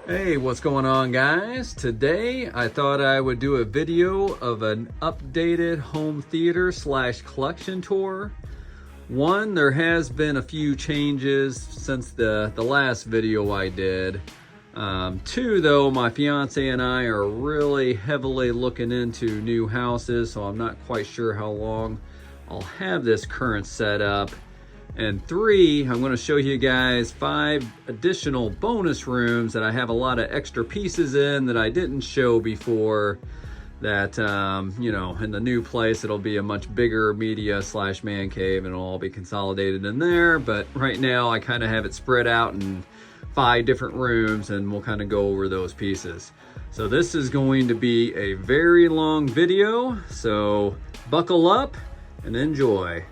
Hey, what's going on, guys? Today I thought I would do a video of an updated home theater / collection tour. One, there has been a few changes since the last video I did. Two, though, my fiance and I are really heavily looking into new houses, so I'm not quite sure how long I'll have this current setup. And three, I'm going to show you guys 5 additional bonus rooms that I have a lot of extra pieces in that I didn't show before. That, you know, in the new place, it'll be a much bigger media / man cave and it'll all be consolidated in there. But right now, I kind of have it spread out in 5 different rooms and we'll kind of go over those pieces. So this is going to be a very long video. So buckle up and enjoy.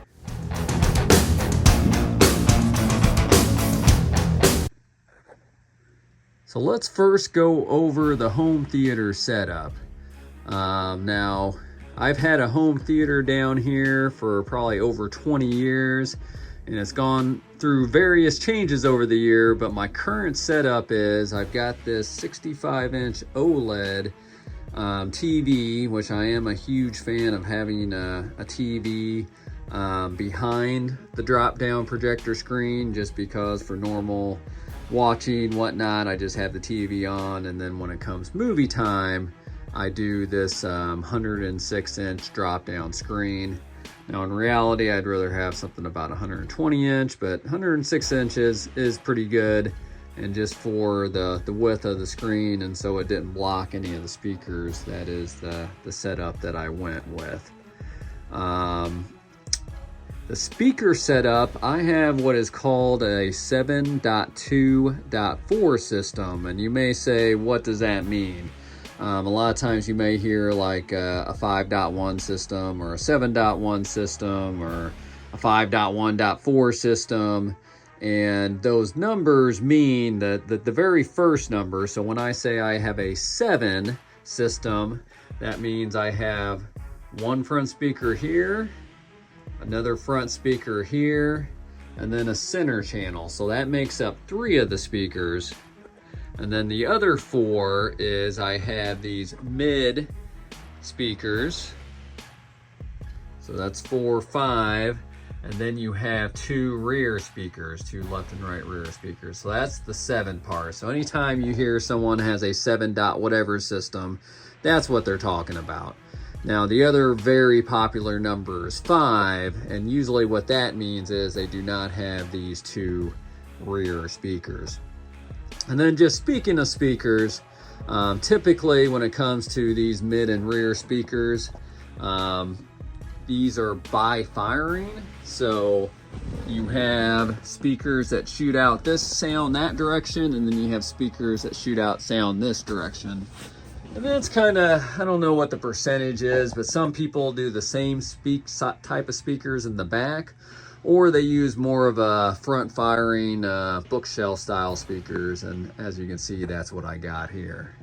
So let's first go over the home theater setup. Now, I've had a home theater down here for probably over 20 years, and it's gone through various changes over the year, but my current setup is I've got this 65-inch OLED TV, which I am a huge fan of having a TV behind the drop-down projector screen, just because for normal watching whatnot I just have the TV on, and then when it comes movie time I do this 106-inch drop down screen. Now in reality I'd rather have something about 120-inch, but 106 inches is pretty good, and just for the width of the screen, and so it didn't block any of the speakers, that is the setup that I went with. The speaker setup, I have what is called a 7.2.4 system, and you may say, what does that mean? A lot of times you may hear like a 5.1 system or a 7.1 system or a 5.1.4 system, and those numbers mean that the very first number. So when I say I have a 7 system, that means I have one front speaker here, another front speaker here, and then a center channel. So that makes up 3 of the speakers. And then the other 4 is I have these mid speakers. So that's 4, 5. And then you have 2 rear speakers, 2 left and right rear speakers. So that's the 7 part. So anytime you hear someone has a 7 dot whatever system, that's what they're talking about. Now the other very popular number is 5, and usually what that means is they do not have these 2 rear speakers. And then just speaking of speakers, typically when it comes to these mid and rear speakers, these are bi-firing. So you have speakers that shoot out this sound that direction, and then you have speakers that shoot out sound this direction. And that's kind of, I don't know what the percentage is, but some people do the same type of speakers in the back, or they use more of a front firing bookshelf style speakers. And as you can see, that's what I got here.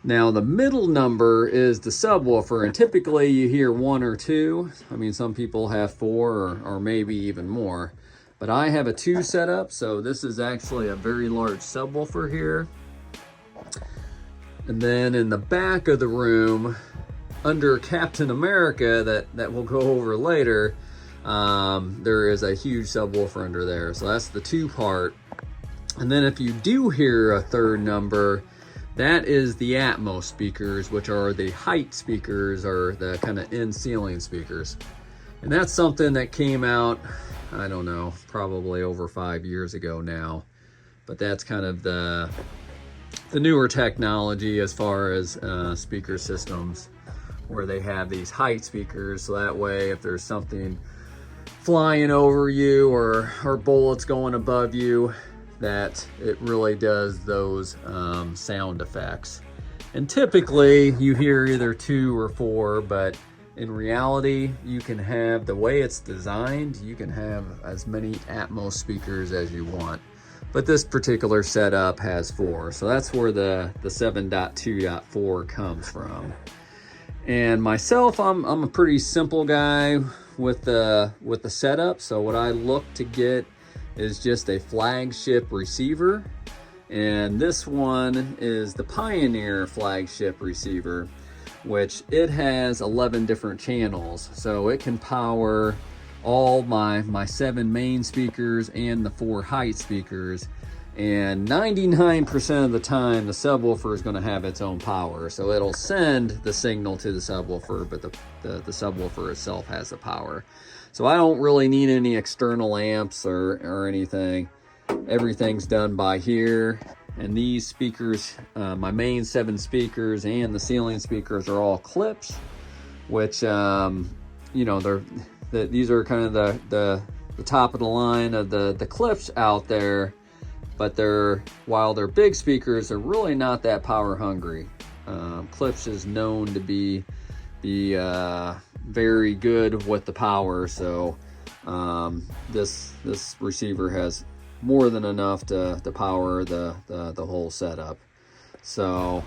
Now the middle number is the subwoofer, and typically you hear 1 or 2. I mean, some people have 4 or maybe even more, but I have a 2 setup. So this is actually a very large subwoofer here. And then in the back of the room, under Captain America, that we'll go over later, there is a huge subwoofer under there. So that's the 2 part. And then if you do hear a 3rd number, that is the Atmos speakers, which are the height speakers, or the kind of in-ceiling speakers. And that's something that came out, I don't know, probably over 5 years ago now. But that's kind of the newer technology as far as speaker systems, where they have these height speakers, so that way if there's something flying over you or bullets going above you, that it really does those sound effects. And typically you hear either 2 or 4, but in reality you can have, the way it's designed, you can have as many Atmos speakers as you want. But this particular setup has 4, so that's where the 7.2.4 comes from. And myself, I'm a pretty simple guy with the setup. So what I look to get is just a flagship receiver, and this one is the Pioneer flagship receiver, which it has 11 different channels, so it can power all my 7 main speakers and the 4 height speakers. And 99% of the time, the subwoofer is going to have its own power. So it'll send the signal to the subwoofer, but the subwoofer itself has the power. So I don't really need any external amps or anything. Everything's done by here. And these speakers, my main 7 speakers and the ceiling speakers are all clips, which, you know, these are kind of the top of the line of the clips out there. But while they're big speakers, they're really not that power hungry. Clips is known to be very good with the power, so this receiver has more than enough to power the whole setup. So,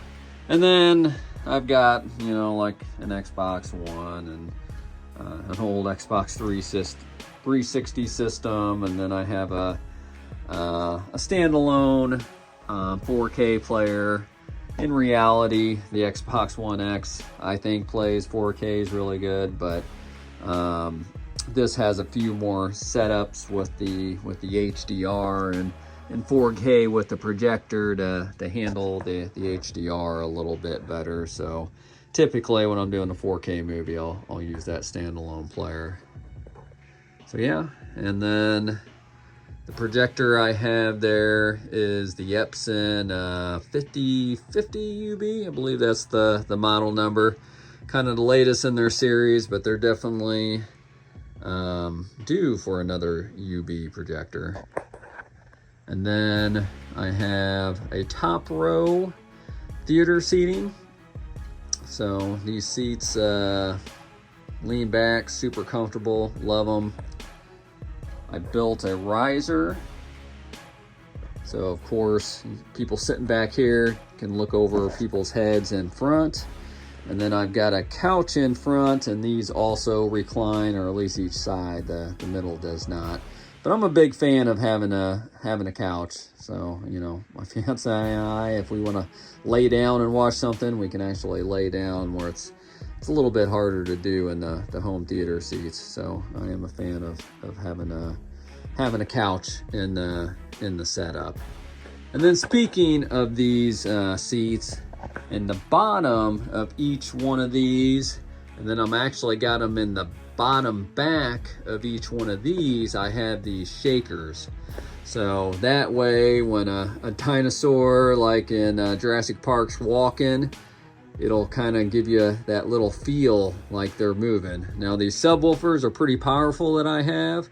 and then I've got, you know, like an Xbox One and an old Xbox 360 system, and then I have a standalone 4K player. In reality, the Xbox One X I think plays 4Ks really good, but this has a few more setups with the HDR and 4K with the projector to handle the HDR a little bit better. So typically when I'm doing a 4K movie, I'll use that standalone player. So yeah, and then the projector I have there is the Epson 5050 UB. I believe that's the model number. Kind of the latest in their series, but they're definitely due for another UB projector. And then I have a top row theater seating. So these seats lean back, super comfortable, love them. I built a riser, so of course people sitting back here can look over people's heads in front. And then I've got a couch in front, and these also recline, or at least each side. The middle does not. But I'm a big fan of having a couch. So, you know, my fiance and I, if we want to lay down and watch something, we can actually lay down, where it's a little bit harder to do in the home theater seats. So I am a fan of having a couch in the setup. And then speaking of these seats, in the bottom of each one of these, and then I'm actually got them in the bottom back of each one of these, I have these shakers. So that way when a dinosaur like in Jurassic Park's walking, it'll kind of give you that little feel like they're moving. Now these subwoofers are pretty powerful that I have,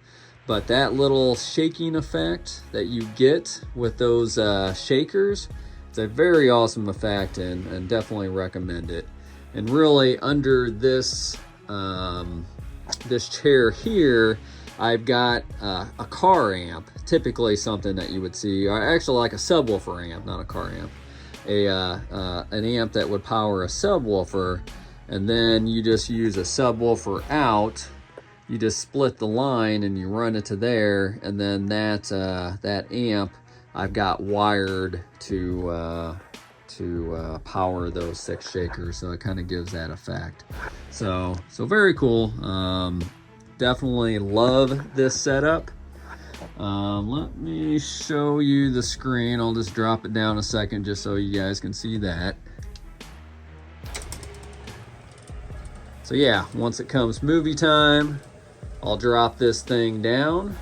but that little shaking effect that you get with those shakers, it's a very awesome effect, and definitely recommend it. And really under this this chair here, I've got a car amp, typically something that you would see, or actually like a subwoofer amp, not a car amp. An amp that would power a subwoofer, and then you just use a subwoofer out. You just split the line and you run it to there, and then that amp I've got wired to power those 6 shakers, so it kind of gives that effect. So very cool. Definitely love this setup. Let me show you the screen. I'll just drop it down a second just so you guys can see that. So yeah, once it comes movie time, I'll drop this thing down.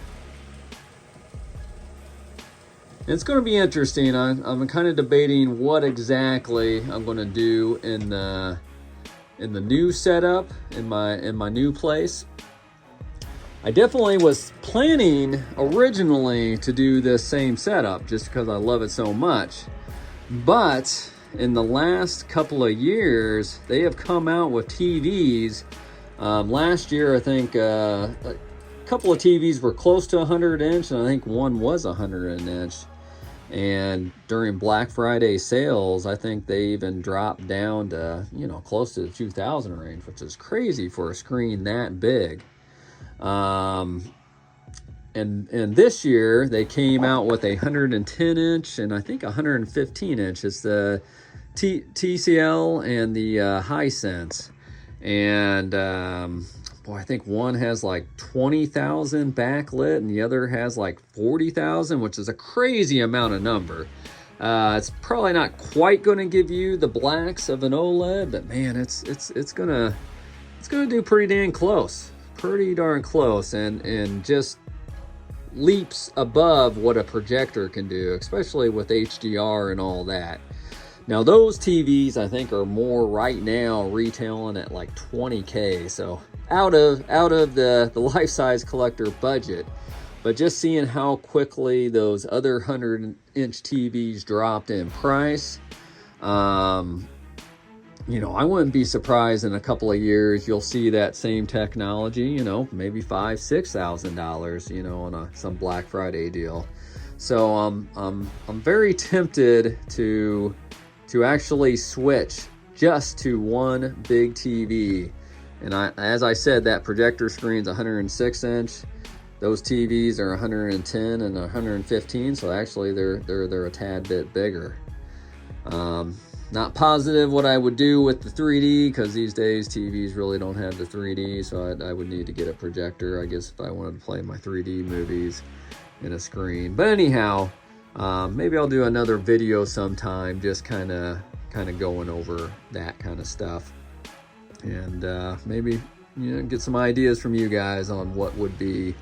It's going to be interesting. I'm kind of debating what exactly I'm going to do in the new setup, in my new place. I definitely was planning originally to do this same setup just because I love it so much. But in the last couple of years, they have come out with TVs. Last year, I think a couple of TVs were close to 100 inch, and I think one was 100 inch. And during Black Friday sales, I think they even dropped down to, you know, close to the 2,000 range, which is crazy for a screen that big. And And this year they came out with a 110 inch and I think 115 inch. It's the TCL and the Hisense. And boy, I think one has like 20,000 backlit and the other has like 40,000, which is a crazy amount of number. It's probably not quite going to give you the blacks of an OLED, but man, it's gonna do pretty darn close, and just leaps above what a projector can do, especially with HDR and all that. Now those TVs I think are more right now retailing at like 20K, so out of the life-size collector budget. But just seeing how quickly those other 100-inch TVs dropped in price, you know, I wouldn't be surprised in a couple of years you'll see that same technology, you know, maybe $5,000-$6,000, you know, on some Black Friday deal. So I'm very tempted to actually switch just to one big TV. And as I said, that projector screen's 106 inch. Those TVs are 110 and 115, so actually they're a tad bit bigger. Not positive what I would do with the 3D, because these days TVs really don't have the 3D, so I would need to get a projector, I guess, if I wanted to play my 3D movies in a screen. But anyhow, maybe I'll do another video sometime, just kind of going over that kind of stuff, and maybe, you know, get some ideas from you guys on what would be,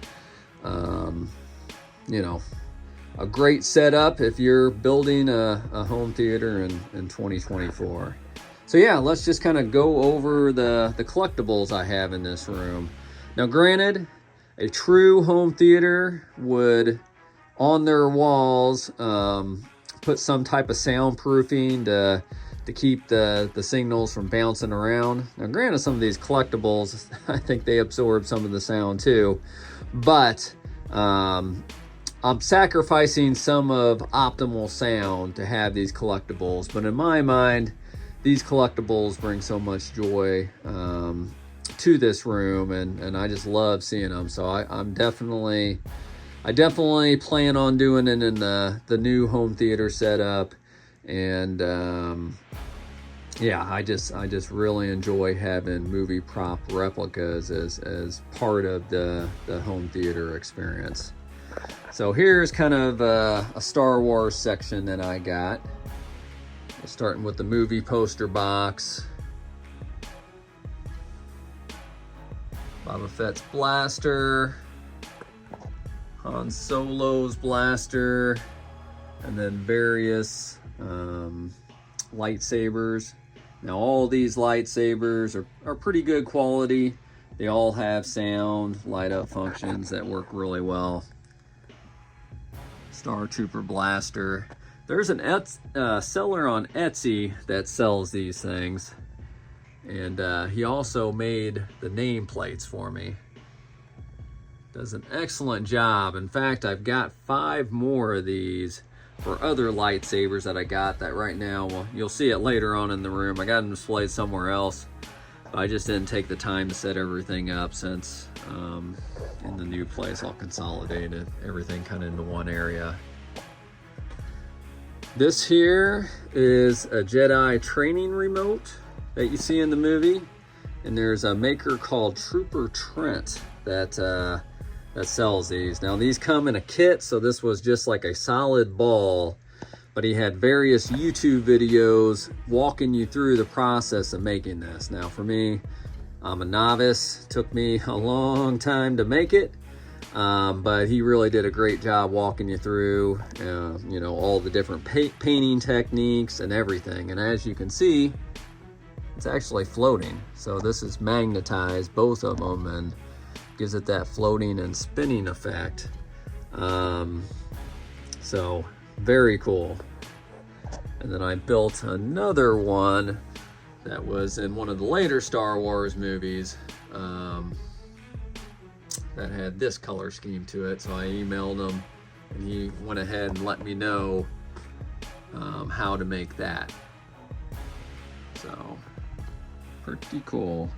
you know, a great setup if you're building a home theater in 2024. So yeah, let's just kind of go over the collectibles I have in this room. Now granted, a true home theater would, on their walls, put some type of soundproofing to keep the signals from bouncing around. Now granted, some of these collectibles, I think they absorb some of the sound too, but I'm sacrificing some of optimal sound to have these collectibles. But in my mind, these collectibles bring so much joy to this room, and I just love seeing them. So I definitely plan on doing it in the new home theater setup. And yeah, I just really enjoy having movie prop replicas as part of the home theater experience. So here's kind of a Star Wars section that I got. Starting with the movie poster box. Boba Fett's blaster. Han Solo's blaster. And then various lightsabers. Now all these lightsabers are pretty good quality. They all have sound, light up functions that work really well. Star Trooper blaster. There's an seller on Etsy that sells these things, and he also made the nameplates for me. Does an excellent job. In fact, I've got 5 more of these for other lightsabers that I got that right now, well, you'll see it later on in the room. I got them displayed somewhere else. I just didn't take the time to set everything up, since in the new place I'll consolidate everything kind of into one area. This here is a Jedi training remote that you see in the movie, and there's a maker called Trooper Trent that sells these. Now these come in a kit, so this was just like a solid ball, but he had various YouTube videos walking you through the process of making this. Now for me, I'm a novice. It took me a long time to make it, but he really did a great job walking you through, you know, all the different painting techniques and everything. And as you can see, it's actually floating. So this is magnetized, both of them, and gives it that floating and spinning effect. So very cool. And then I built another one that was in one of the later Star Wars movies, that had this color scheme to it. So I emailed him, and he went ahead and let me know how to make that. So pretty cool.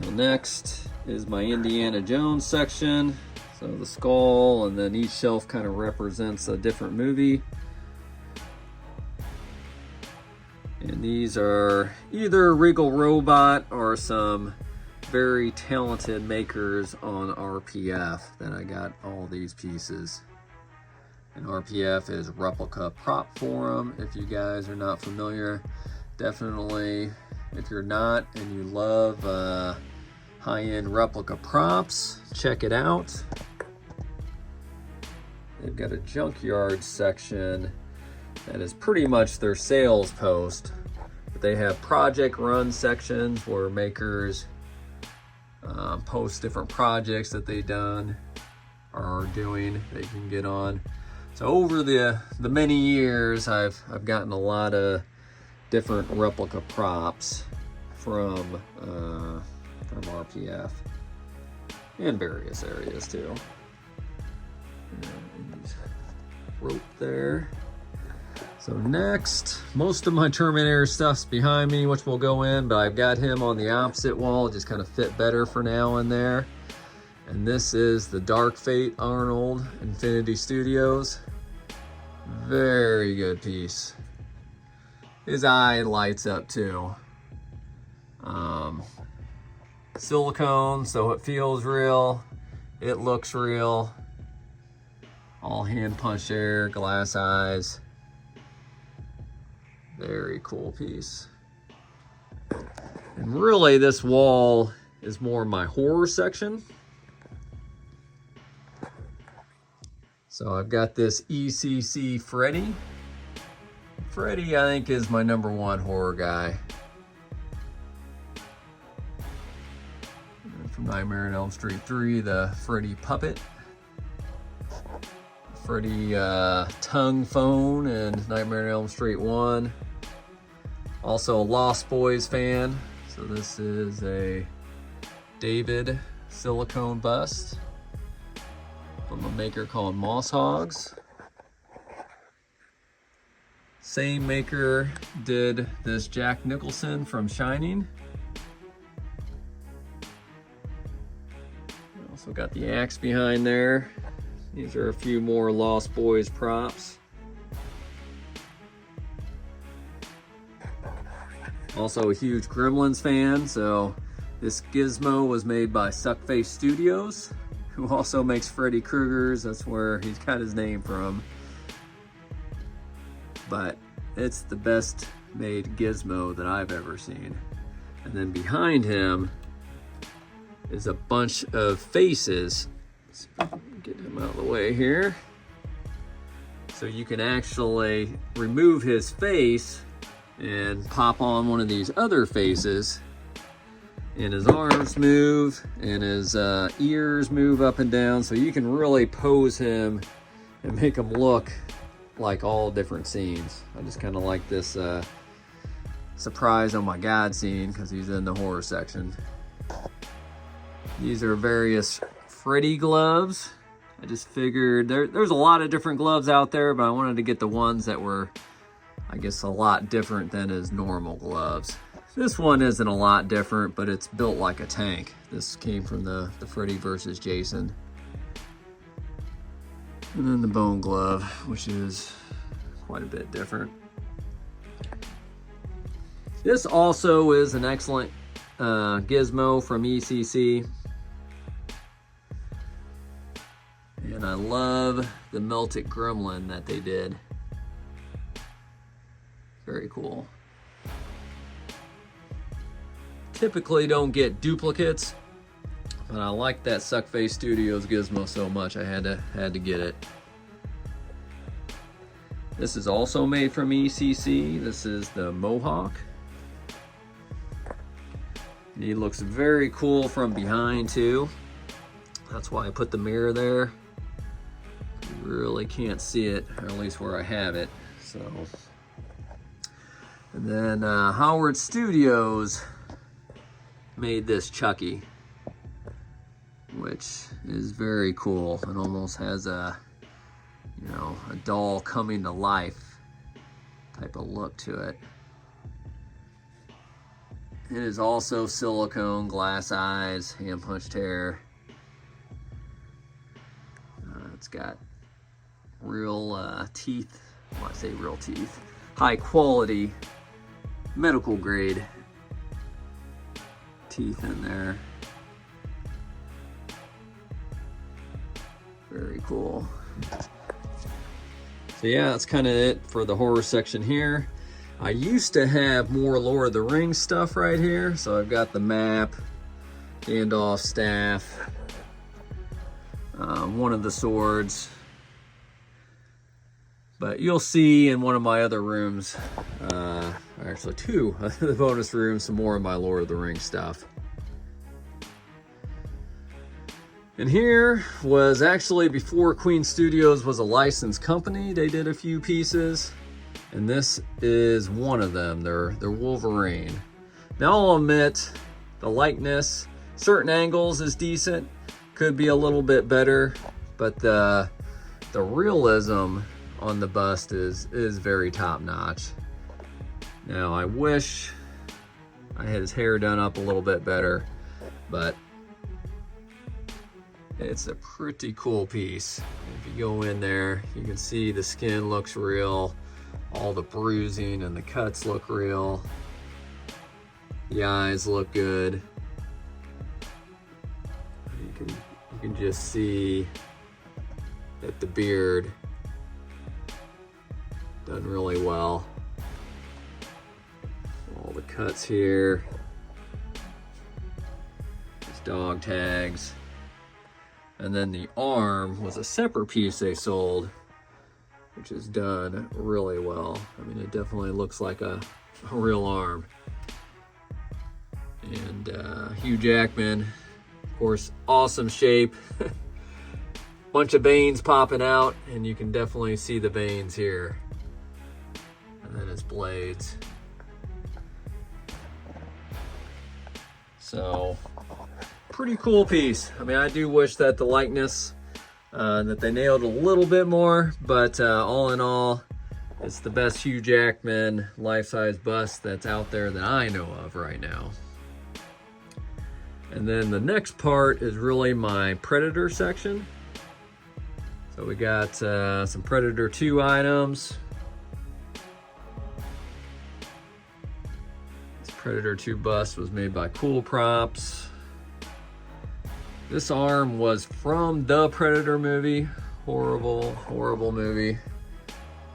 Now next is my Indiana Jones section. So the skull, and then each shelf kind of represents a different movie. And these are either Regal Robot or some very talented makers on RPF that I got all these pieces. And RPF is Replica Prop Forum. If you guys are not familiar, definitely, if you're not and you love high-end replica props, check it out. They've got a junkyard section that is pretty much their sales post. But they have project run sections where makers post different projects that they've done or are doing, they can get on. So over the many years, I've gotten a lot of different replica props from RPF and various areas too. And rope there. So next, most of my Terminator stuff's behind me, which will go in, but I've got him on the opposite wall, just kind of fit better for now in there. And this is the Dark Fate Arnold Infinity Studios. Very good piece. His eye lights up too. Silicone, so it feels real. It looks real. All hand punched air, glass eyes. Very cool piece. And really this wall is more my horror section. So I've got this ECC Freddy. Freddy, I think, is my #1 horror guy. And from Nightmare on Elm Street 3, the Freddy puppet. Freddy tongue phone and Nightmare on Elm Street 1. Also a Lost Boys fan. So this is a David silicone bust from a maker called Moss Hogs. Same maker did this Jack Nicholson from Shining. Also got the axe behind there. These are a few more Lost Boys props. Also a huge Gremlins fan, so this gizmo was made by Suckface Studios, who also makes Freddy Krueger's. That's where he's got his name from. But it's the best made gizmo that I've ever seen. And then behind him is a bunch of faces. Let's get him out of the way here. So you can actually remove his face and pop on one of these other faces, and his arms move and his ears move up and down, so you can really pose him and make him look like all different scenes. I just kind of like this surprise oh my god scene because he's in the horror section. These are various Freddy gloves. I just figured there's a lot of different gloves out there, but I wanted to get the ones that were, I guess, a lot different than his normal gloves. This one isn't a lot different, but it's built like a tank. This came from the Freddy vs. Jason. And then the bone glove, which is quite a bit different. This also is an excellent gizmo from ECC. And I love the melted gremlin that they did. Very cool. Typically don't get duplicates, but I like that Suckface Studios gizmo so much I had to get it. This is also made from ECC. This is the Mohawk. And he looks very cool from behind too. That's why I put the mirror there. You really can't see it, or at least where I have it. So, and then Howard Studios made this Chucky, which is very cool. It almost has a, you know, a doll coming to life type of look to it. It is also silicone, glass eyes, hand punched hair. it's got real teeth. Well, I say real teeth. High quality, medical grade teeth in there. Very cool. So yeah, that's kind of it for the horror section here. I used to have more Lord of the Rings stuff right here. So I've got the map, Gandalf's staff, one of the swords. But you'll see in one of my other rooms, actually two of the bonus rooms, some more of my Lord of the Rings stuff. And here was actually before Queen Studios was a licensed company. They did a few pieces, and this is one of them. They're Wolverine. Now I'll admit the likeness, certain angles is decent, could be a little bit better, but the realism on the bust is very top notch. Now I wish I had his hair done up a little bit better, but it's a pretty cool piece. If you go in there, you can see the skin looks real. All the bruising and the cuts look real. The eyes look good. You can just see that the beard done really well. All the cuts here. His dog tags. And then the arm was a separate piece they sold, which is done really well. I mean, it definitely looks like a real arm. And Hugh Jackman, of course, awesome shape. Bunch of veins popping out, and you can definitely see the veins here. And then his blades. So, pretty cool piece. I mean, I do wish that the likeness, that they nailed a little bit more, but all in all, it's the best Hugh Jackman life-size bust that's out there that I know of right now. And then the next part is really my Predator section. So we got some Predator 2 items. This Predator 2 bust was made by Cool Props. This arm was from the Predator movie. Horrible, horrible movie,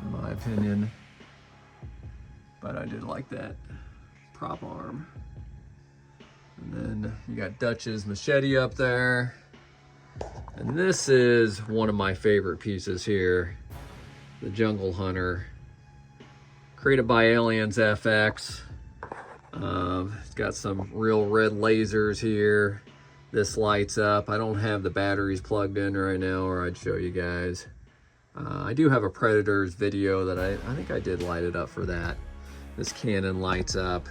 in my opinion. But I did like that prop arm. And then you got Dutch's machete up there. And this is one of my favorite pieces here. The Jungle Hunter. Created by Aliens FX. It's got some real red lasers here. This lights up. I don't have the batteries plugged in right now, or I'd show you guys. I do have a Predators video that I think I did light it up for that. This cannon lights up.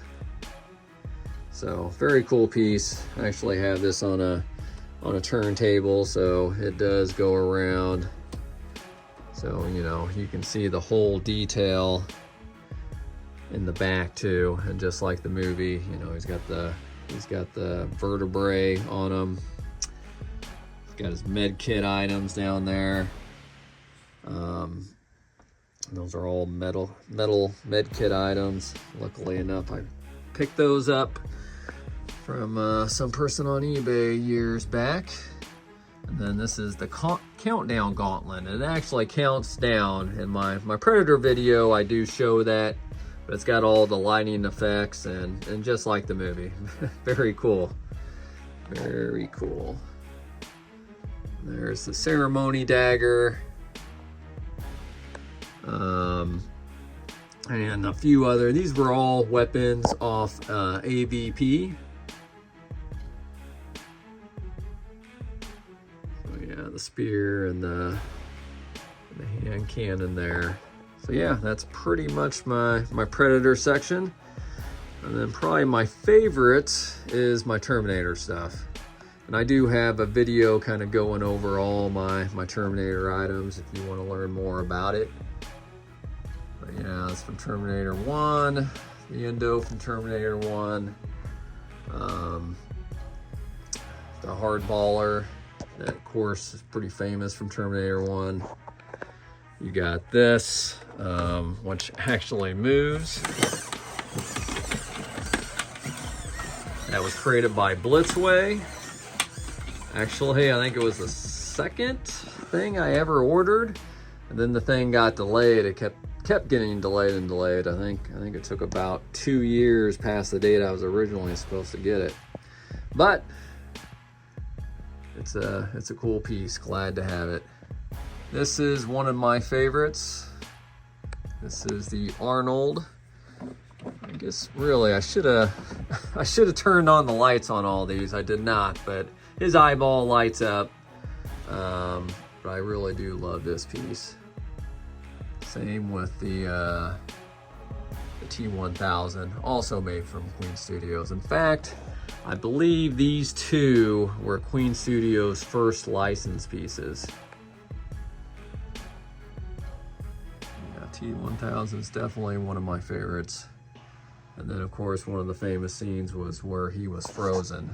So very cool piece. I actually have this on a turntable, so it does go around. So, you know, you can see the whole detail in the back too, and just like the movie, you know, he's got the vertebrae on him. He's got his med kit items down there. Those are all metal med kit items. Luckily enough, I picked those up from some person on eBay years back. And then this is the countdown gauntlet. It actually counts down. In my Predator video, I do show that, but it's got all the lighting effects and just like the movie. Very cool. Very cool. There's the ceremony dagger. And a few other. These were all weapons off AVP. So yeah, the spear and the hand cannon there. So yeah, that's pretty much my Predator section. And then probably my favorite is my Terminator stuff. And I do have a video kind of going over all my Terminator items if you want to learn more about it. But yeah, it's from Terminator 1, the Endo from Terminator 1, the Hardballer, that of course is pretty famous from Terminator 1. You got this, which actually moves. That was created by Blitzway. Actually, I think it was the second thing I ever ordered, and then the thing got delayed. It kept getting delayed and delayed. I think it took about 2 years past the date I was originally supposed to get it. But it's a cool piece. Glad to have it. This is one of my favorites. This is the Arnold. I guess really I should have turned on the lights on all these. I did not, but his eyeball lights up. But I really do love this piece. Same with the T1000, also made from Queen Studios. In fact, I believe these two were Queen Studios' first licensed pieces. Yeah, T1000 is definitely one of my favorites. And then of course one of the famous scenes was where he was frozen.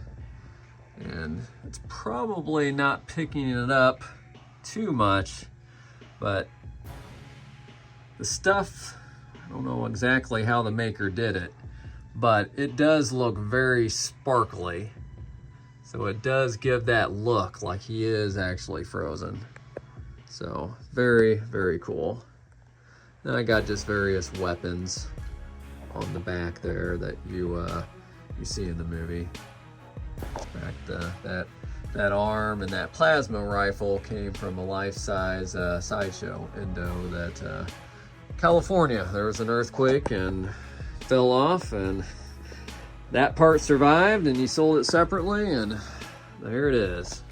And it's probably not picking it up too much, but the stuff, I don't know exactly how the maker did it, but it does look very sparkly. So it does give that look like he is actually frozen. So very, very cool. Then I got just various weapons on the back there that you see in the movie. In fact, that arm and that plasma rifle came from a life-size sideshow Indo that California. There was an earthquake and fell off, and that part survived, and you sold it separately, and there it is.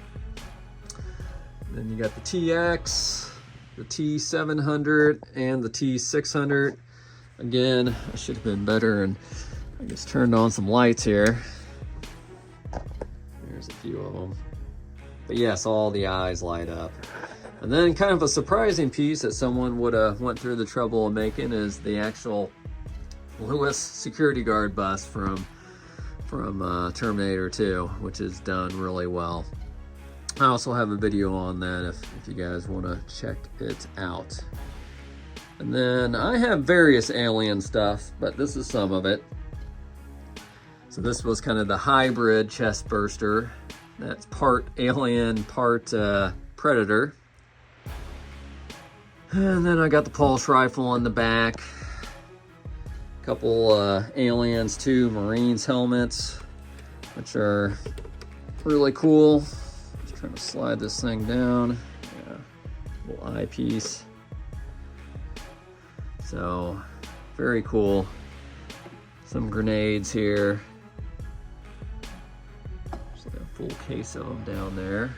Then you got the TX, the T700, and the T600. Again, I should have been better and I just turned on some lights here. There's a few of them. But yes, all the eyes light up. And then kind of a surprising piece that someone would have went through the trouble of making is the actual Lewis security guard bust from Terminator 2, which is done really well. I also have a video on that if you guys want to check it out. And then I have various alien stuff, but this is some of it. So this was kind of the hybrid chest burster. That's part alien, part predator. And then I got the pulse rifle on the back. A couple aliens, two Marines helmets, which are really cool. Just trying to slide this thing down. Yeah, little eyepiece. So, very cool. Some grenades here. Just like a full case of them down there.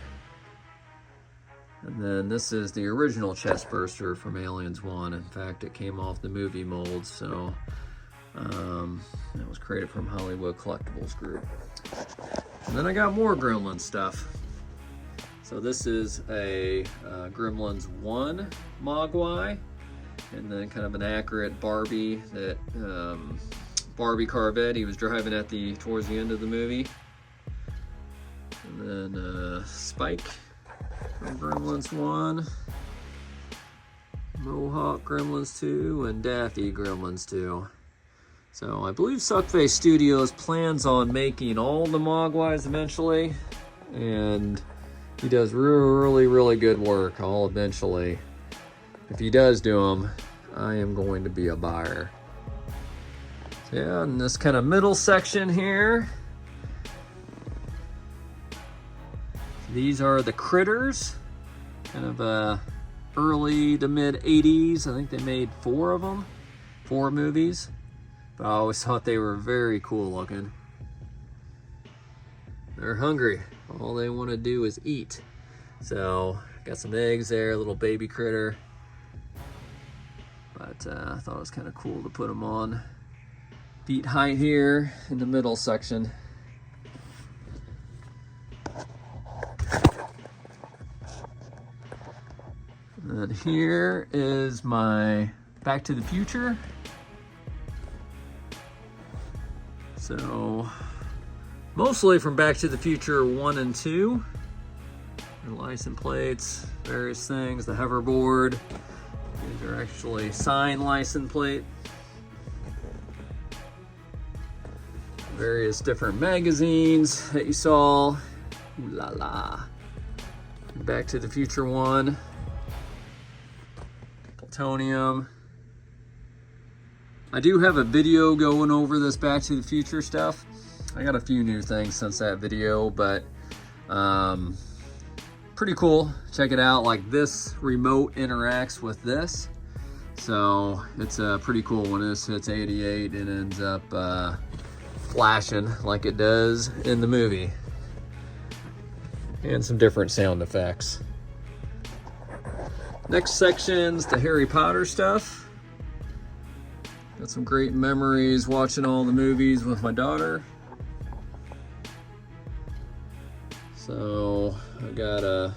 And then this is the original chest burster from Aliens 1. In fact, it came off the movie mold, so that was created from Hollywood Collectibles Group. And then I got more Gremlins stuff. So this is a Gremlins 1 Mogwai. And then kind of an accurate Barbie that Barbie Corvette he was driving at towards the end of the movie. And then Spike from Gremlins 1, Mohawk Gremlins 2, and Daffy Gremlins 2. So I believe Suckface Studios plans on making all the Mogwais eventually, and he does really, really good work all eventually. If he does do them, I am going to be a buyer. So yeah, in this kind of middle section here, these are the Critters, kind of early to mid 80s. I think they made 4 of them, 4 movies. But I always thought they were very cool looking. They're hungry. All they want to do is eat. So, got some eggs there, a little baby critter. But I thought it was kind of cool to put them on. Feet height here in the middle section. And then here is my Back to the Future. So, mostly from Back to the Future 1 and 2. Their license plates, various things, the hoverboard. These are actually signed license plate. Various different magazines that you saw. Ooh la la. Back to the Future one. Plutonium. I do have a video going over this Back to the Future stuff. I got a few new things since that video, but pretty cool. Check it out. Like, this remote interacts with this. So it's pretty cool. When this hits 88, it ends up flashing like it does in the movie. And some different sound effects. Next section's the Harry Potter stuff. Got some great memories watching all the movies with my daughter. So I got a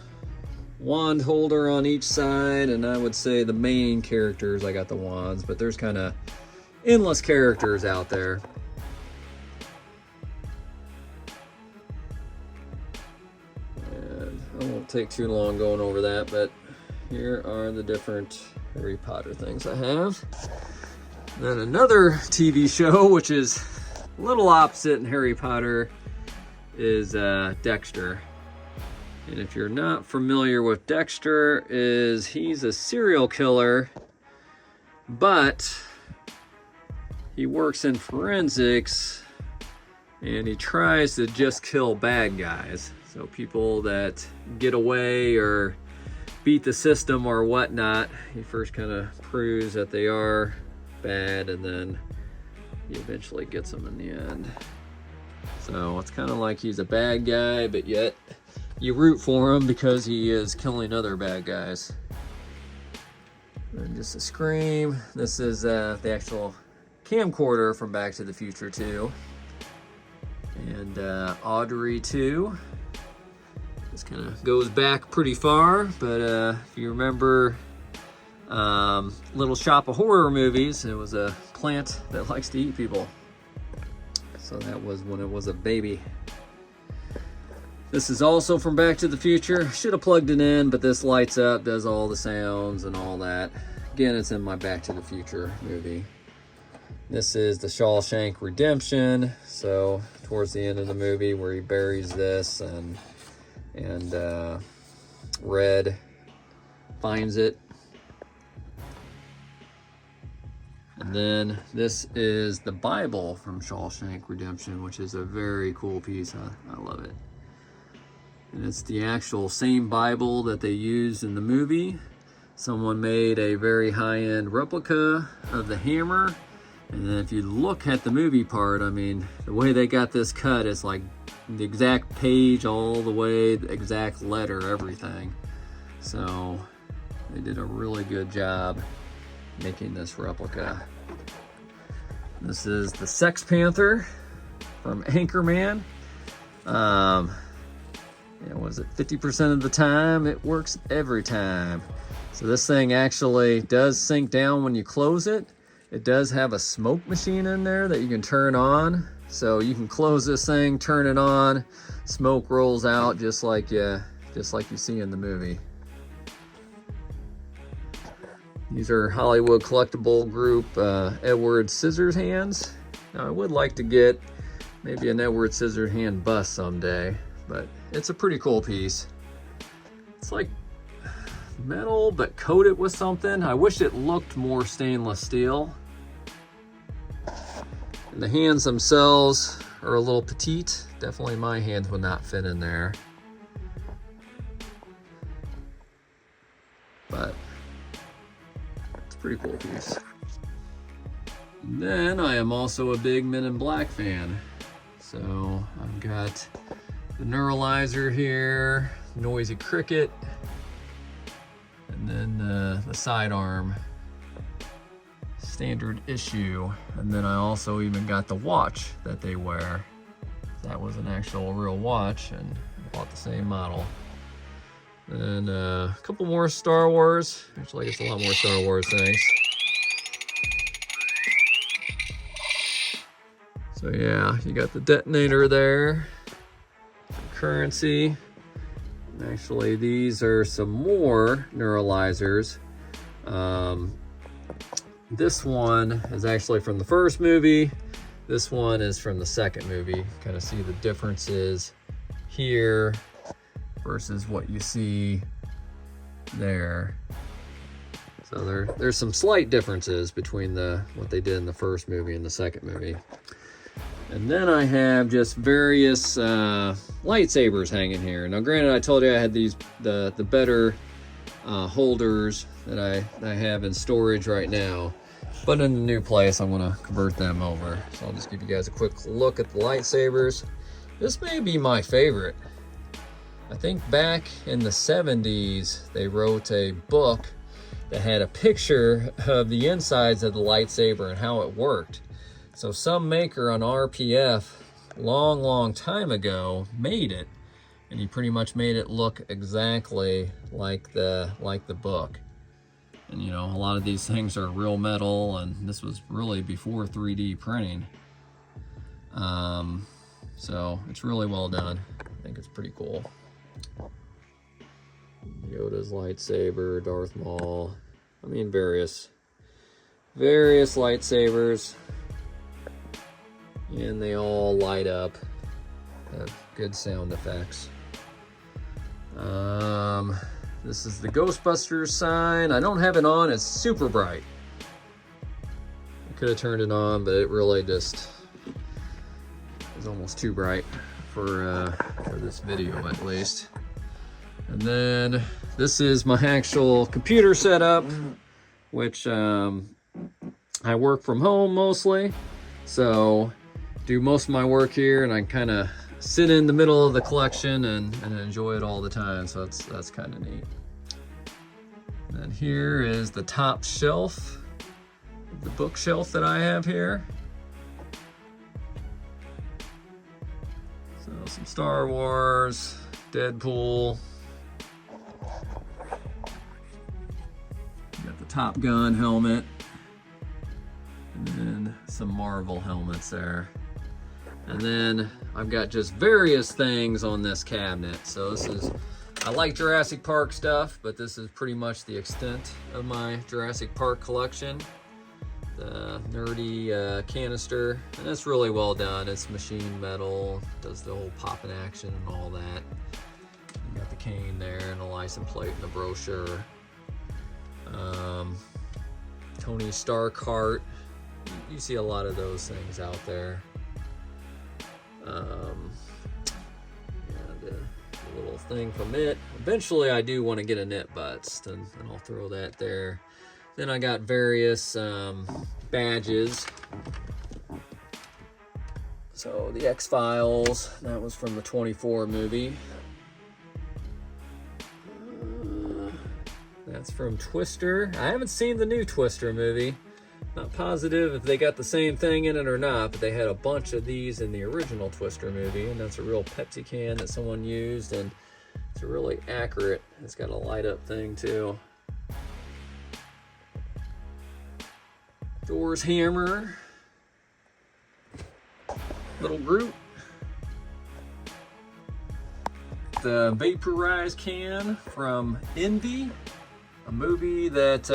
wand holder on each side, and I would say the main characters, I got the wands, but there's kind of endless characters out there. And I won't take too long going over that, but here are the different Harry Potter things I have. Then another TV show, which is a little opposite in Harry Potter, is Dexter. And if you're not familiar with Dexter, he's a serial killer, but he works in forensics, and he tries to just kill bad guys. So people that get away or beat the system or whatnot, he first kind of proves that they are bad, and then he eventually gets them in the end. So it's kind of like he's a bad guy, but yet you root for him because he is killing other bad guys. And just a scream. This is the actual camcorder from Back to the Future 2. And Audrey 2. This kind of goes back pretty far, but if you remember Little Shop of Horror movies, it was a plant that likes to eat people. So that was when it was a baby. This is also from Back to the Future. Should have plugged it in, but this lights up, does all the sounds and all that. Again, it's in my Back to the Future movie. This is the Shawshank Redemption. So towards the end of the movie where he buries this, and Red finds it. And then this is the Bible from Shawshank Redemption, which is a very cool piece. I love it. And it's the actual same Bible that they used in the movie. Someone made a very high-end replica of the hammer. And then if you look at the movie part, I mean, the way they got this cut, it's like the exact page all the way, the exact letter, everything. So they did a really good job making this replica. This is the Sex Panther from Anchorman. Was it 50% of the time? It works every time. So this thing actually does sink down when you close it. It does have a smoke machine in there that you can turn on. So you can close this thing, turn it on, smoke rolls out just like you see in the movie. These are Hollywood collectible group Edward Scissorhands. Now I would like to get maybe an Edward Scissorhand bust someday, but it's a pretty cool piece. It's like metal but coated with something. I wish it looked more stainless steel. And the hands themselves are a little petite. Definitely my hands would not fit in there. But it's a pretty cool piece. And then I am also a big Men in Black fan. So I've got the Neuralizer here, Noisy Cricket, and then the sidearm standard issue. And then I also even got the watch that they wear. That was an actual real watch, and I bought the same model. And a couple more Star Wars. Actually, it's a lot more Star Wars things. So yeah, you got the detonator there, currency, Actually, these are some more neuralizers. This one is actually from the first movie. This one is from the second movie. Kind of see the differences here versus what you see there. So there's some slight differences between what they did in the first movie and the second movie. And then I have just various lightsabers hanging here. Now, granted, I told you I had the better holders that I have in storage right now, but in the new place, I'm gonna convert them over. So I'll just give you guys a quick look at the lightsabers. This may be my favorite. I think back in the 70s, they wrote a book that had a picture of the insides of the lightsaber and how it worked. So some maker on RPF long time ago made it, and he pretty much made it look exactly like the book. And you know, a lot of these things are real metal, and this was really before 3D printing. So it's really well done. I think it's pretty cool. Yoda's lightsaber, Darth Maul. I mean, various lightsabers, and they all light up. Have good sound effects. This is the Ghostbusters sign. I don't have it on. It's super bright. I could have turned it on, but it really just is almost too bright for this video, at least. And then this is my actual computer setup, which I work from home mostly. So do most of my work here, and I kind of sit in the middle of the collection and enjoy it all the time. So that's kind of neat. And then here is the top shelf, the bookshelf that I have here. So some Star Wars, Deadpool. Got the Top Gun helmet, and then some Marvel helmets there. And then I've got just various things on this cabinet. So this is, I like Jurassic Park stuff, but this is pretty much the extent of my Jurassic Park collection. The nerdy canister, and it's really well done. It's machine metal, does the whole popping action and all that. You got the cane there and a license plate and a brochure. Tony Stark heart. You see a lot of those things out there. The little thing from it. Eventually I do want to get a knit butts, and I'll throw that there. Then I got various badges. So the X-Files, that was from the 24 movie. That's from Twister. I haven't seen the new Twister movie. Not positive if they got the same thing in it or not, but they had a bunch of these in the original Twister movie, and that's a real Pepsi can that someone used, and it's really accurate. It's got a light up thing too. Thor's hammer. Little Groot. The vaporized can from Envy, a movie that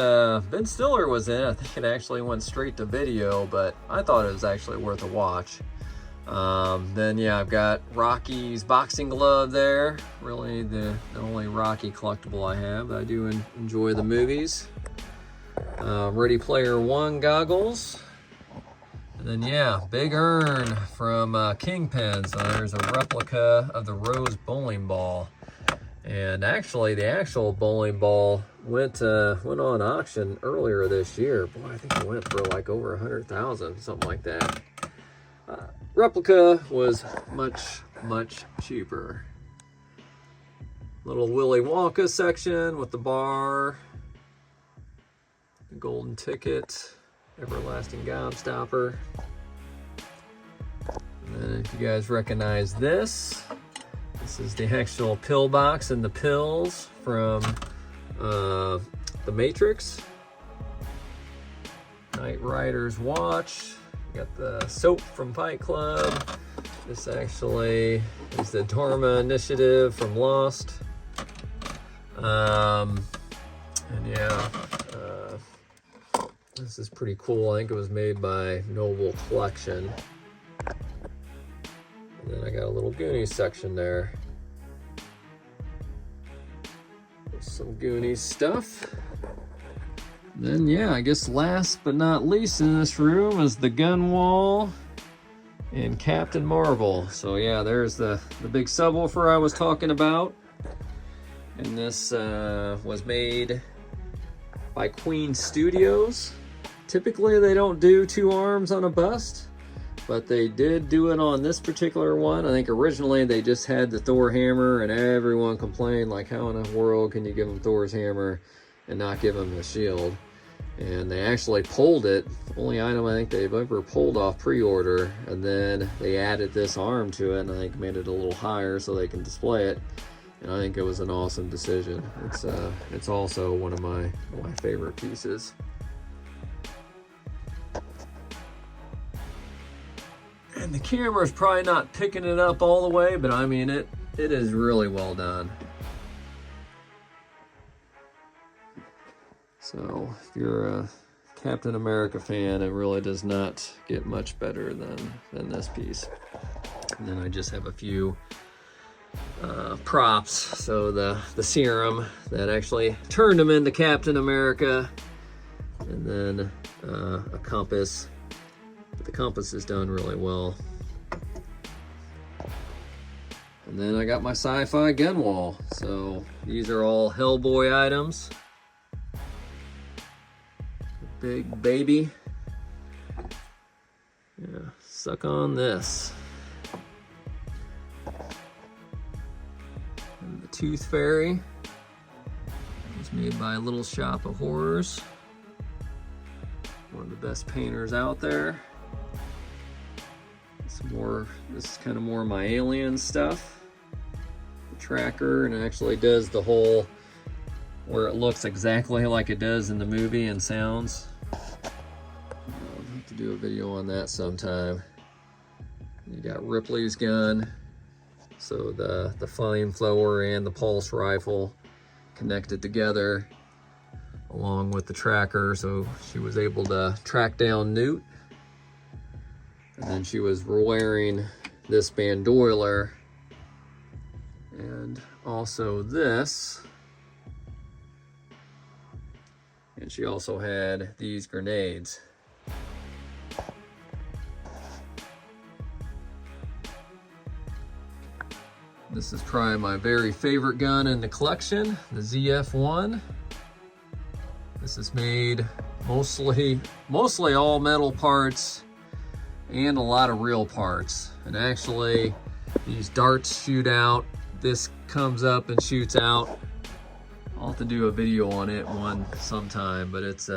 Ben Stiller was in. I think it actually went straight to video, but I thought it was actually worth a watch. Then yeah, I've got Rocky's boxing glove there. Really the only Rocky collectible I have. I do enjoy the movies. Ready Player One goggles. And then yeah, big urn from Kingpin. So there's a replica of the Rose bowling ball. And actually, the actual bowling ball went on auction earlier this year. Boy, I think it went for like over 100,000, something like that. Replica was much cheaper. Little Willy Wonka section with the bar, the golden ticket, everlasting gobstopper. And then if you guys recognize this. This is the actual pill box and the pills from The Matrix. Knight Rider's watch. Got the soap from Fight Club. This actually is the Dharma Initiative from Lost. And yeah, this is pretty cool. I think it was made by Noble Collection. And then I got a little Goonies section there. Some Goonies stuff. Then yeah, I guess last but not least in this room is the gun wall and Captain Marvel. So yeah, there's the big subwoofer I was talking about. And this was made by Queen Studios. Typically they don't do 2 arms on a bust, but they did do it on this particular one. I think originally they just had the Thor hammer, and everyone complained like, how in the world can you give them Thor's hammer and not give them the shield? And they actually pulled it. Only item I think they've ever pulled off pre-order, and then they added this arm to it and I think made it a little higher so they can display it. And I think it was an awesome decision. It's also one of my favorite pieces. And the camera's probably not picking it up all the way, but I mean, it is really well done. So if you're a Captain America fan, it really does not get much better than this piece. And then I just have a few props. So the serum that actually turned him into Captain America, and then a compass. But the compass is done really well. And then I got my sci-fi gun wall. So these are all Hellboy items. Big baby. Yeah, suck on this. And the Tooth Fairy. It was made by Little Shop of Horrors. One of the best painters out there. This is kind of more my alien stuff. The tracker, and it actually does the whole, where it looks exactly like it does in the movie and sounds. I'll have to do a video on that sometime. You got Ripley's gun. So the flamethrower and the pulse rifle connected together along with the tracker, so she was able to track down Newt. And then she was wearing this bandoiler and also this. And she also had these grenades. This is probably my very favorite gun in the collection, the ZF-1. This is made mostly all metal parts and a lot of real parts. And actually, these darts shoot out. This comes up and shoots out. I'll have to do a video on it sometime, but it's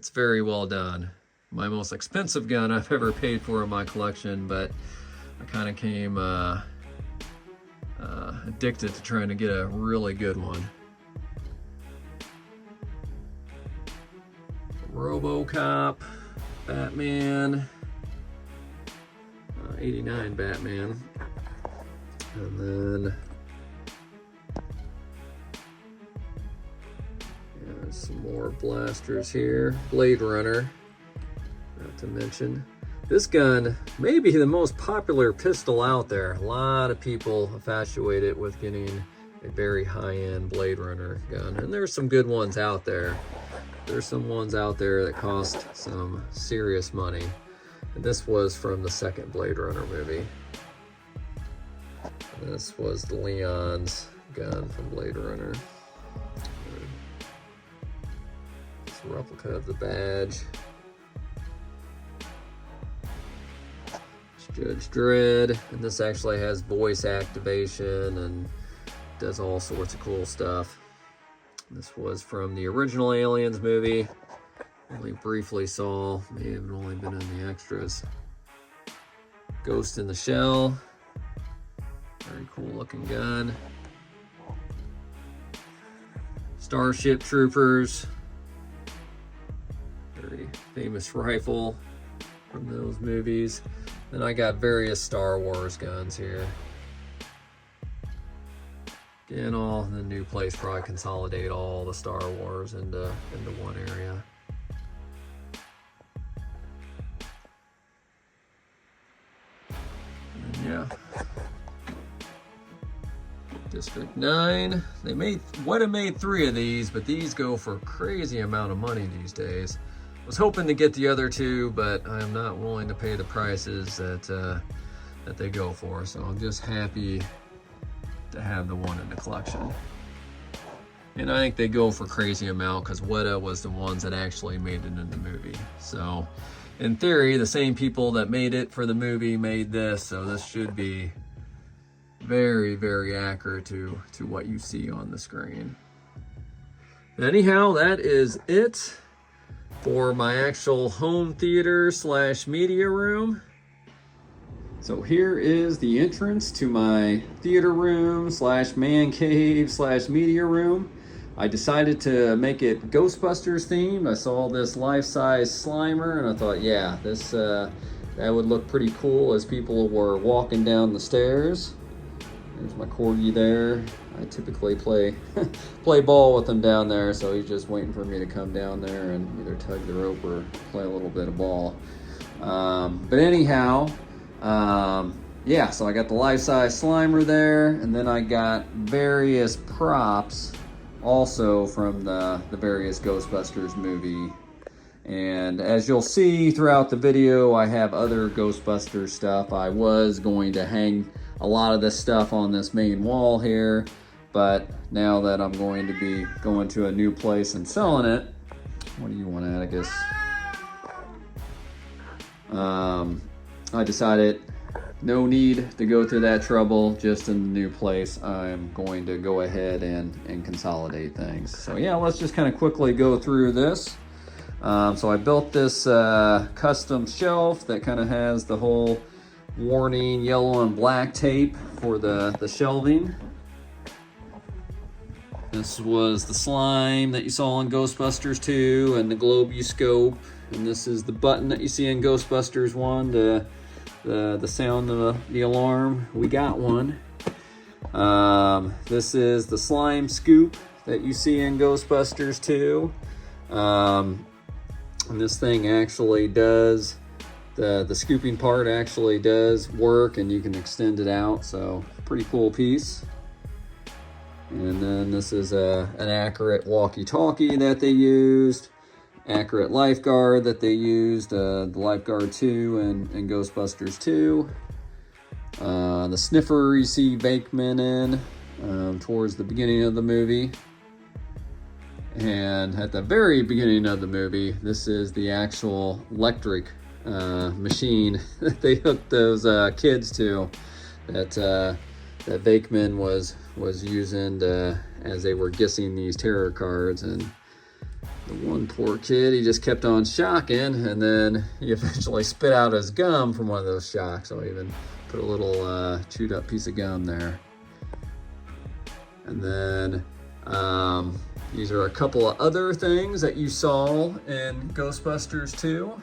very well done. My most expensive gun I've ever paid for in my collection, but I kind of came addicted to trying to get a really good one. RoboCop, Batman, 89 Batman, and then some more blasters here. Blade Runner, not to mention. This gun may be the most popular pistol out there. A lot of people infatuate it with getting a very high-end Blade Runner gun, and there's some good ones out there. There's some ones out there that cost some serious money. And this was from the second Blade Runner movie. And this was the Leon's gun from Blade Runner. It's a replica of the badge. It's Judge Dredd, and this actually has voice activation and does all sorts of cool stuff. This was from the original Aliens movie. Only briefly saw, may have only been in the extras. Ghost in the Shell. Very cool looking gun. Starship Troopers. Very famous rifle from those movies. Then I got various Star Wars guns here. and all the new place probably consolidate all the Star Wars into one area. And yeah, District 9. They would have made 3 of these, but these go for a crazy amount of money these days. I was hoping to get the other 2, but I am not willing to pay the prices that they go for. So I'm just happy to have the one in the collection. And I think they go for crazy amount because Weta was the ones that actually made it in the movie. So in theory, the same people that made it for the movie made this, so this should be very, very accurate to what you see on the screen. Anyhow, that is it for my actual home theater / media room. So here is the entrance to my theater room / man cave / media room. I decided to make it Ghostbusters themed. I saw this life-size Slimer and I thought, yeah, this that would look pretty cool as people were walking down the stairs. There's my corgi there. I typically play ball with him down there, so he's just waiting for me to come down there and either tug the rope or play a little bit of ball. But anyhow, yeah, so I got the life-size Slimer there, and then I got various props also from the various Ghostbusters movie. And as you'll see throughout the video, I have other Ghostbusters stuff. I was going to hang a lot of this stuff on this main wall here, but now that I'm going to be going to a new place and selling it, what do you want, Atticus? I decided no need to go through that trouble. Just in the new place, I'm going to go ahead and consolidate things. So yeah, let's just kind of quickly go through this. So I built this custom shelf that kind of has the whole warning yellow and black tape for the shelving. This was the slime that you saw in Ghostbusters 2 and the Globuscope. And this is the button that you see in Ghostbusters 1 to the sound of the alarm. We got one. This is the slime scoop that you see in Ghostbusters 2. And this thing actually does, the scooping part actually does work, and you can extend it out, so pretty cool piece. And then this is an accurate walkie-talkie that they used, accurate lifeguard that they used, the lifeguard 2 and Ghostbusters 2. The sniffer you see Bakeman in towards the beginning of the movie. And at the very beginning of the movie, this is the actual electric machine that they hooked those kids to, that Bakeman was using as they were guessing these tarot cards. And the one poor kid, he just kept on shocking, and then he eventually spit out his gum from one of those shocks. So I even put a little chewed up piece of gum there. And then these are a couple of other things that you saw in Ghostbusters 2.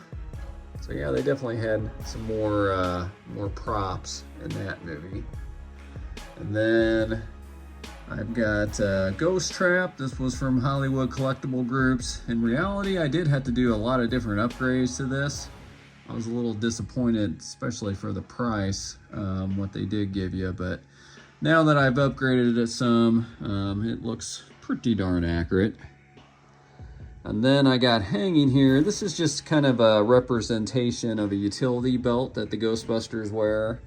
So yeah, they definitely had some more props in that movie. And then I've got Ghost Trap. This was from Hollywood Collectible Groups. In reality, I did have to do a lot of different upgrades to this. I was a little disappointed, especially for the price, what they did give you. But now that I've upgraded it some, it looks pretty darn accurate. And then I got hanging here. This is just kind of a representation of a utility belt that the Ghostbusters wear.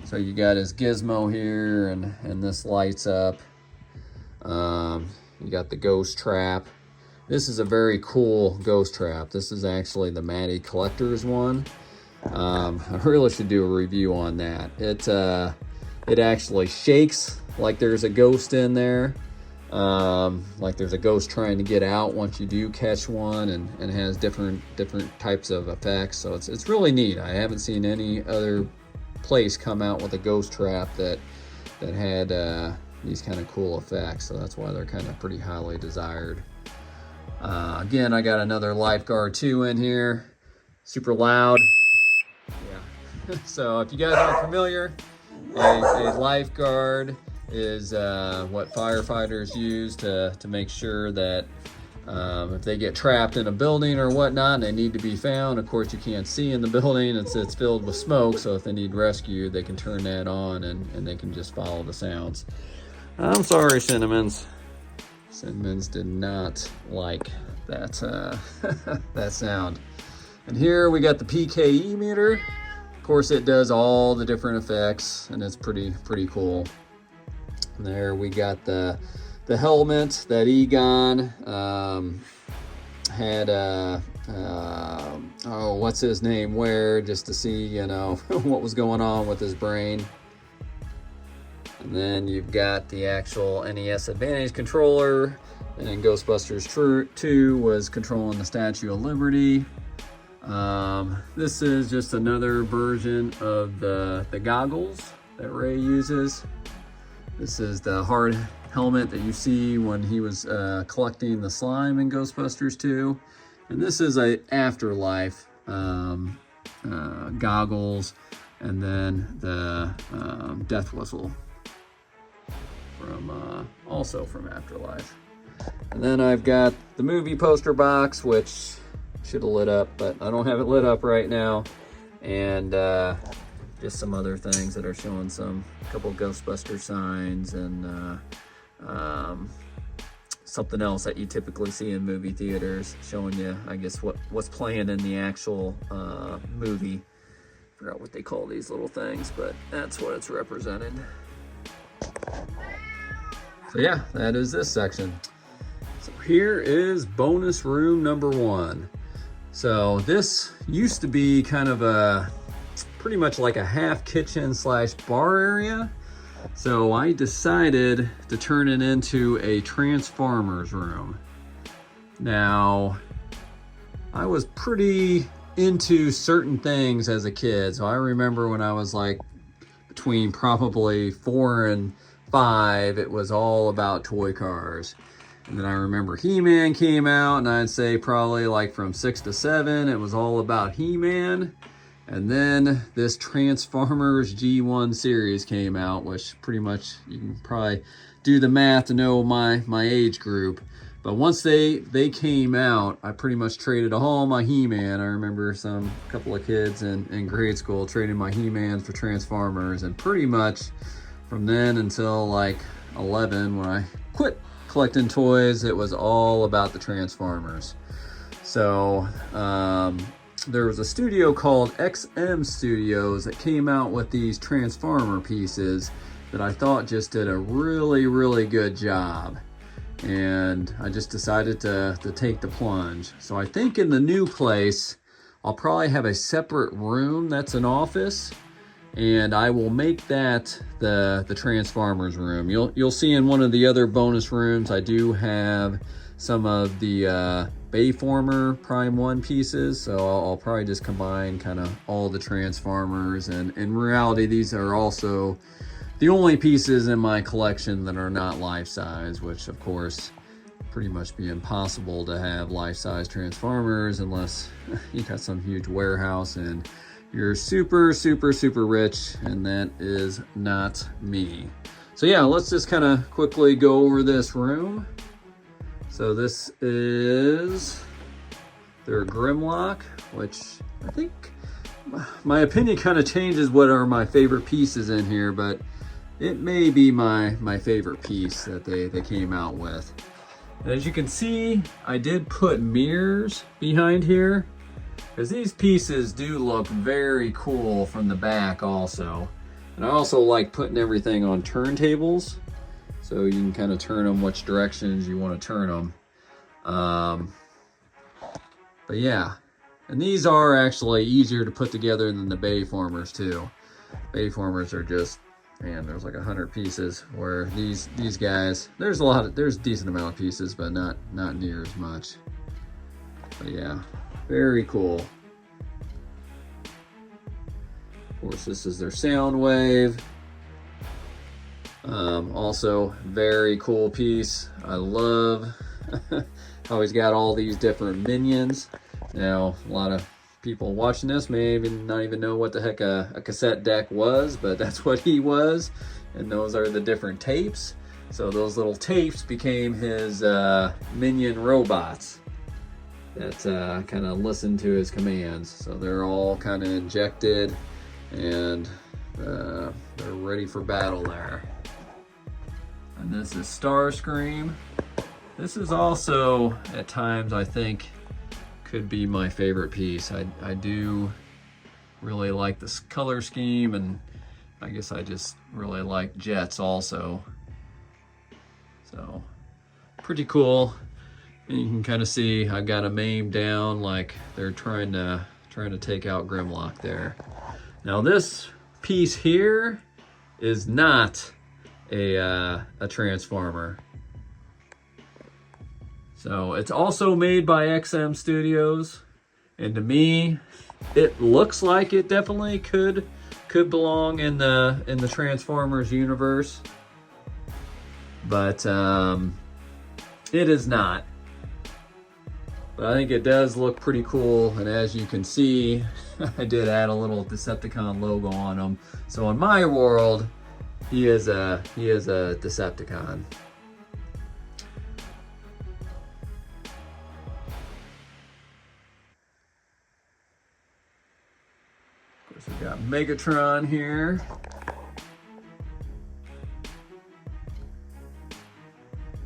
So you got his gizmo here, and this lights up. You got the Ghost Trap. This is a very cool Ghost Trap. This is actually the Matty Collector's one. I really should do a review on that. It actually shakes like there's a ghost in there. Like there's a ghost trying to get out once you do catch one, and has different types of effects. So it's really neat. I haven't seen any other place come out with a Ghost Trap that had these kind of cool effects. So that's why they're kind of pretty highly desired. Again, I got another Lifeguard 2 in here. Super loud. Yeah. So if you guys aren't familiar, a lifeguard is what firefighters use to make sure that if they get trapped in a building or whatnot and they need to be found, of course you can't see in the building, it's filled with smoke, so if they need rescue they can turn that on and they can just follow the sounds. I'm sorry, Cinnamons. Cinnamons did not like that that sound. And here we got the PKE meter. Of course it does all the different effects and it's pretty cool. And there we got the helmet that Egon had oh, what's his name, wear, just to see, you know, what was going on with his brain. And then you've got the actual NES Advantage controller, and then Ghostbusters 2 was controlling the Statue of Liberty. This is just another version of the goggles that Ray uses. This is the hard helmet that you see when he was collecting the slime in Ghostbusters 2. And this is a Afterlife goggles, and then the death whistle from also from Afterlife. And then I've got the movie poster box, which should have lit up, but I don't have it lit up right now. And just some other things that are showing a couple Ghostbuster signs and something else that you typically see in movie theaters, showing you, I guess, what's playing in the actual movie. I forgot what they call these little things, but that's what it's representing. So yeah, that is this section. So here is bonus room number 1. So this used to be kind of a pretty much like a half kitchen / bar area. So I decided to turn it into a Transformers room. Now, I was pretty into certain things as a kid. So I remember when I was like between probably 4 and 5, it was all about toy cars. And then I remember He-Man came out, and I'd say probably like from 6 to 7, it was all about He-Man. And then this Transformers G1 series came out, which pretty much you can probably do the math to know my age group. But once they came out, I pretty much traded all my He-Man. I remember a couple of kids in grade school trading my He-Man for Transformers, and pretty much from then until like 11, when I quit collecting toys, it was all about the Transformers. So there was a studio called XM Studios that came out with these Transformer pieces that I thought just did a really good job. And I just decided to take the plunge. So I think in the new place, I'll probably have a separate room that's an office, and I will make that the Transformers room. You'll see in one of the other bonus rooms, I do have some of the Bayformer Prime 1 pieces, so I'll probably just combine kind of all the Transformers. And in reality, these are also the only pieces in my collection that are not life-size, which of course pretty much be impossible to have life-size Transformers unless you got some huge warehouse and you're super rich, and that is not me. So yeah, let's just kind of quickly go over this room. So this is their Grimlock, which I think my opinion kind of changes what are my favorite pieces in here, but it may be my favorite piece that they came out with. And as you can see, I did put mirrors behind here, because these pieces do look very cool from the back also. And I also like putting everything on turntables, so you can kind of turn them which directions you want to turn them. But yeah, and these are actually easier to put together than the Bayformers too. Bayformers are just, man, there's like 100 pieces, where these guys, there's a decent amount of pieces, but not near as much. But yeah, very cool. Of course, this is their Soundwave. Also, very cool piece. I love how he's got all these different minions. Now, a lot of people watching this may even not even know what the heck a cassette deck was, but that's what he was. And those are the different tapes. So those little tapes became his minion robots that kind of listened to his commands. So they're all kind of injected, and they're ready for battle there. And this is Starscream. This is also, at times, I think, could be my favorite piece. I do really like this color scheme, and I guess I just really like jets also. So, pretty cool. And you can kind of see I've got them aimed down like they're trying to take out Grimlock there. Now this piece here is not a Transformer. So it's also made by XM Studios, and to me, it looks like it definitely could belong in the Transformers universe, but it is not. But I think it does look pretty cool, and as you can see, I did add a little Decepticon logo on him. So in my world, he is a Decepticon. Of course, we've got Megatron here.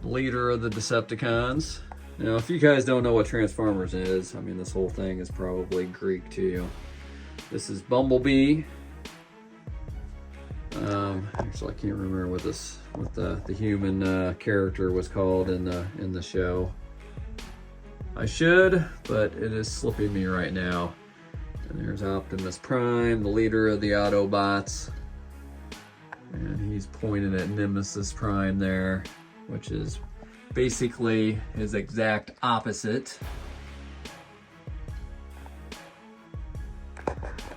Leader of the Decepticons. Now, if you guys don't know what Transformers is, I mean, this whole thing is probably Greek to you. This is Bumblebee. Actually, I can't remember what the human character was called in the show. I should, but it is slipping me right now. And there's Optimus Prime, the leader of the Autobots, and he's pointing at Nemesis Prime there, which is basically his exact opposite.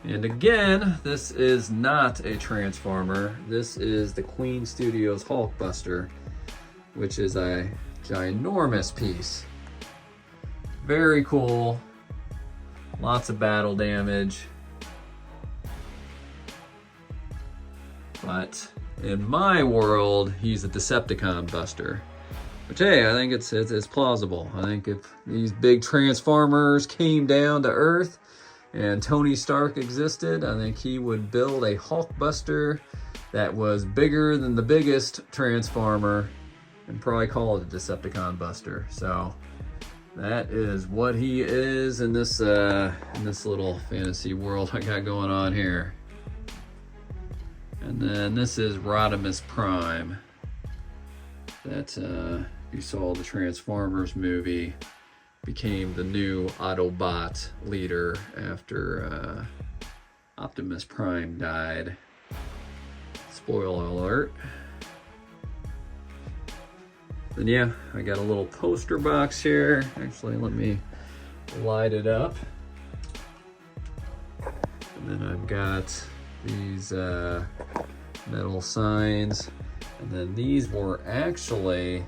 And again, this is not a Transformer. This is the Queen Studios Hulkbuster, which is a ginormous piece. Very cool. Lots of battle damage. But in my world, he's a Decepticon buster. Which, hey, I think it's plausible. I think if these big Transformers came down to Earth and Tony Stark existed, I think he would build a Hulkbuster that was bigger than the biggest Transformer and probably call it a Decepticon Buster. So that is what he is in this little fantasy world I got going on here. And then this is Rodimus Prime. That you saw the Transformers movie, became the new Autobot leader after Optimus Prime died. Spoiler alert. Then yeah, I got a little poster box here. Actually, let me light it up. And then I've got these metal signs. And then these were actually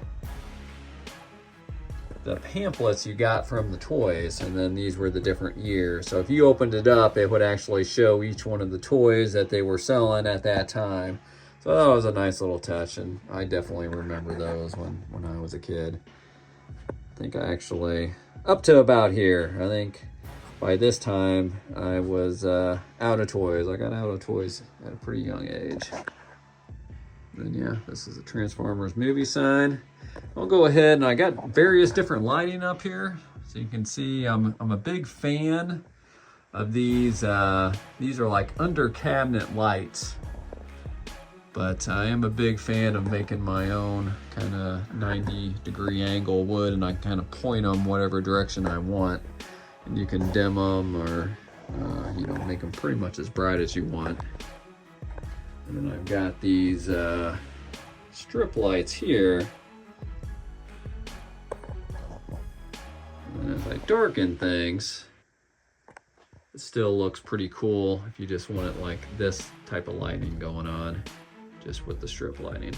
the pamphlets you got from the toys, and then these were the different years. So if you opened it up, it would actually show each one of the toys that they were selling at that time. So that was a nice little touch, and I definitely remember those when I was a kid. I think I actually, up to about here, I think by this time I was out of toys. I got out of toys at a pretty young age. Then yeah, this is a Transformers movie sign. I'll go ahead, and I got various different lighting up here. So you can see I'm a big fan of these. These are like under cabinet lights. But I am a big fan of making my own kind of 90-degree angle wood, and I kind of point them whatever direction I want. And you can dim them or, you know, make them pretty much as bright as you want. And then I've got these strip lights here. And as I darken things, it still looks pretty cool if you just want it like this type of lighting going on, just with the strip lighting.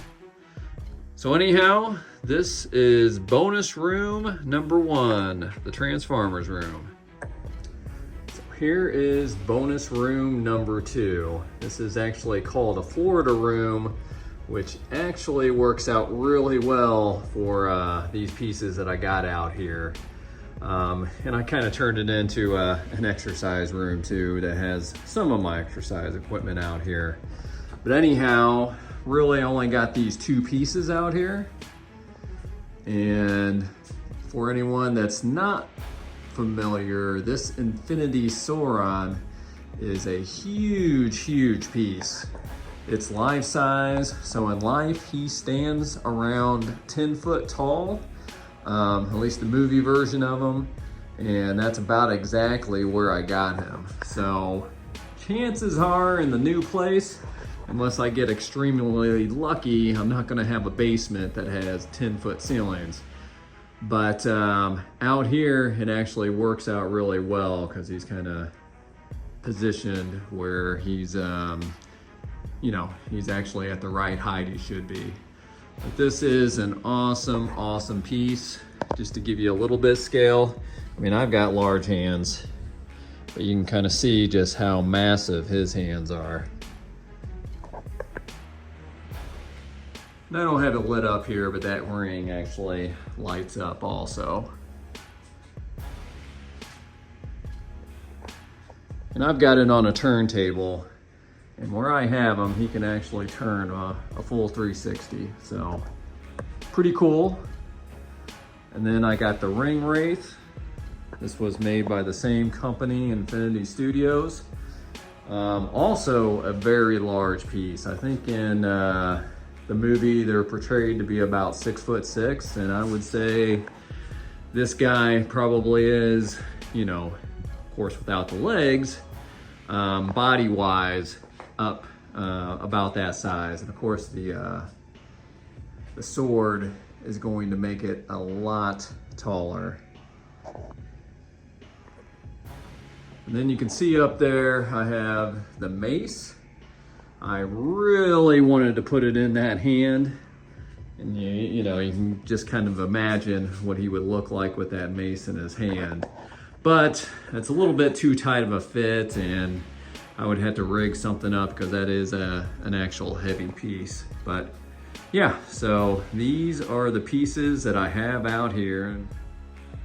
So anyhow, this is bonus room number 1, the Transformers room. So here is bonus room number 2. This is actually called a Florida room, which actually works out really well for these pieces that I got out here. And I kind of turned it into an exercise room too that has some of my exercise equipment out here. But anyhow, really only got these 2 pieces out here. And for anyone that's not familiar, this Infinity Sauron is a huge piece. It's life size, so in life he stands around 10 foot tall, at least the movie version of him, and that's about exactly where I got him. So chances are in the new place, unless I get extremely lucky, I'm not gonna have a basement that has 10-foot ceilings. But out here, it actually works out really well because he's kind of positioned where he's, you know, he's actually at the right height he should be. But this is an awesome piece. Just to give you a little bit of scale, I mean, I've got large hands, but you can kind of see just how massive his hands are. And I don't have it lit up here, but that ring actually lights up also. And I've got it on a turntable, and where I have him, he can actually turn a full 360, so pretty cool. And then I got the Ring Wraith. This was made by the same company, Infinity Studios. Also a very large piece. I think in the movie they're portrayed to be about 6'6", and I would say this guy probably is, you know, of course without the legs, body wise up about that size. And of course the sword is going to make it a lot taller. And then you can see up there I have the mace. I really wanted to put it in that hand, and you know, you can just kind of imagine what he would look like with that mace in his hand. But it's a little bit too tight of a fit, and I would have to rig something up because that is an actual heavy piece. But yeah, so these are the pieces that I have out here.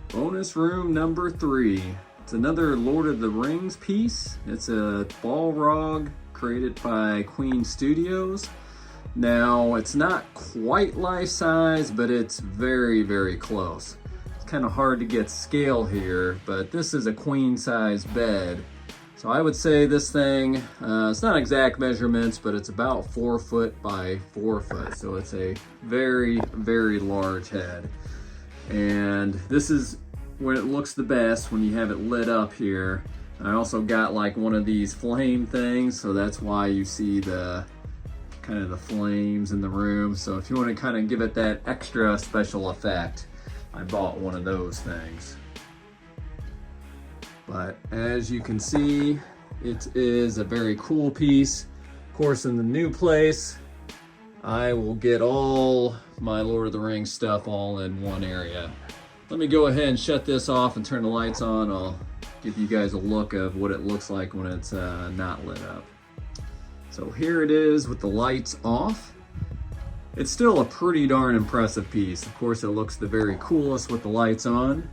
Bonus room number 3. It's another Lord of the Rings piece. It's a Balrog created by Queen Studios. Now, it's not quite life size, but it's very close. It's kind of hard to get scale here, but this is a queen size bed. So I would say this thing, it's not exact measurements, but it's about 4 foot by 4 foot. So it's a very large head. And this is when it looks the best, when you have it lit up here. I also got like one of these flame things, so that's why you see the kind of the flames in the room. So if you want to kind of give it that extra special effect, I bought one of those things. But as you can see, it is a very cool piece. Of course, in the new place, I will get all my Lord of the Rings stuff all in one area. Let me go ahead and shut this off and turn the lights on. I'll give you guys a look of what it looks like when it's not lit up. So here it is with the lights off. It's still a pretty darn impressive piece. Of course, it looks the very coolest with the lights on.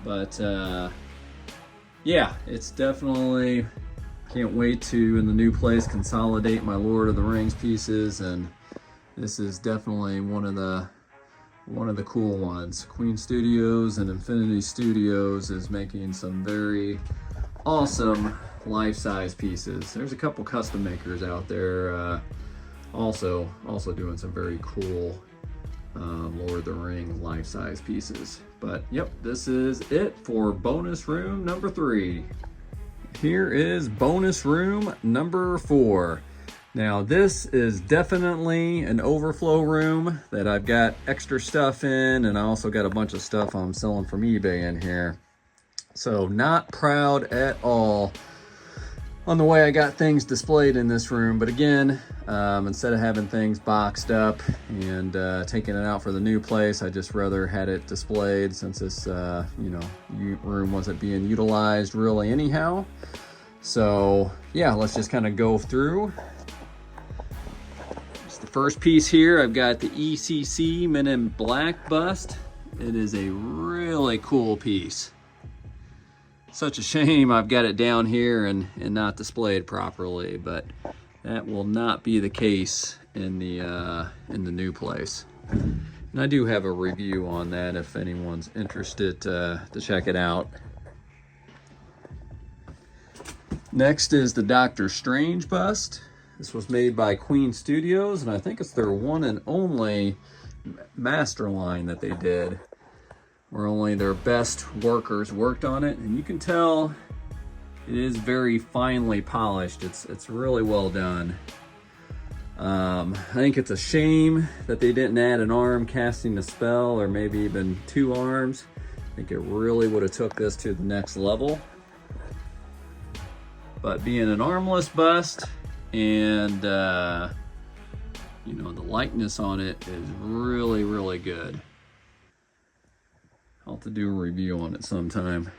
But yeah, it's definitely, can't wait to, in the new place, consolidate my Lord of the Rings pieces, and this is definitely one of the cool ones. Queen Studios and Infinity Studios is making some very awesome life-size pieces. There's a couple custom makers out there also doing some very cool Lord of the Ring life-size pieces. But yep, this is it for bonus room number 3. Here is bonus room number 4. Now this is definitely an overflow room that I've got extra stuff in, and I also got a bunch of stuff I'm selling from eBay in here. So not proud at all on the way I got things displayed in this room. But again, instead of having things boxed up and taking it out for the new place, I just rather had it displayed since this room wasn't being utilized really anyhow. So yeah, let's just kind of go through. It's the first piece here. I've got the ECC Men in Black bust. It is a really cool piece. Such a shame I've got it down here and not displayed properly, but that will not be the case in the new place. And I do have a review on that if anyone's interested to check it out. Next is the Doctor Strange bust. This was made by Queen Studios, and I think it's their one and only master line that they did, where only their best workers worked on it. And you can tell it is very finely polished. It's really well done. I think it's a shame that they didn't add an arm casting a spell, or maybe even 2 arms. I think it really would have took this to the next level. But being an armless bust, and the likeness on it is really, really good. I'll have to do a review on it sometime.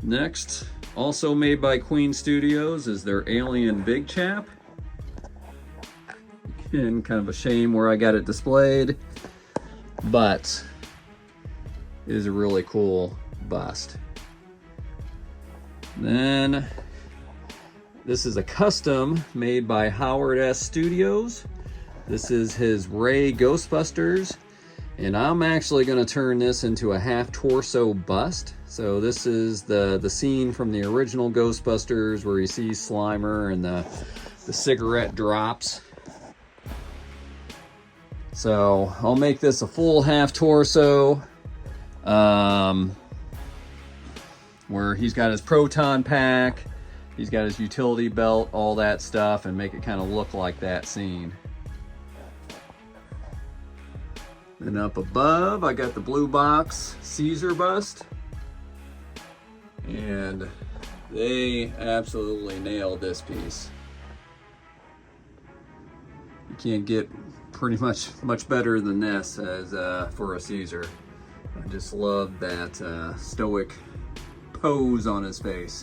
Next, also made by Queen Studios, is their Alien Big Chap. Again, kind of a shame where I got it displayed, but it is a really cool bust. Then this is a custom made by Howard S. Studios. This is his Ray Ghostbusters, and I'm actually going to turn this into a half torso bust. So this is the scene from the original Ghostbusters where you see Slimer and the cigarette drops. So I'll make this a full half torso, where he's got his proton pack, he's got his utility belt, all that stuff, and make it kind of look like that scene. Then up above, I got the blue box Caesar bust, and they absolutely nailed this piece. You can't get pretty much better than this as for a Caesar. I just love that stoic pose on his face.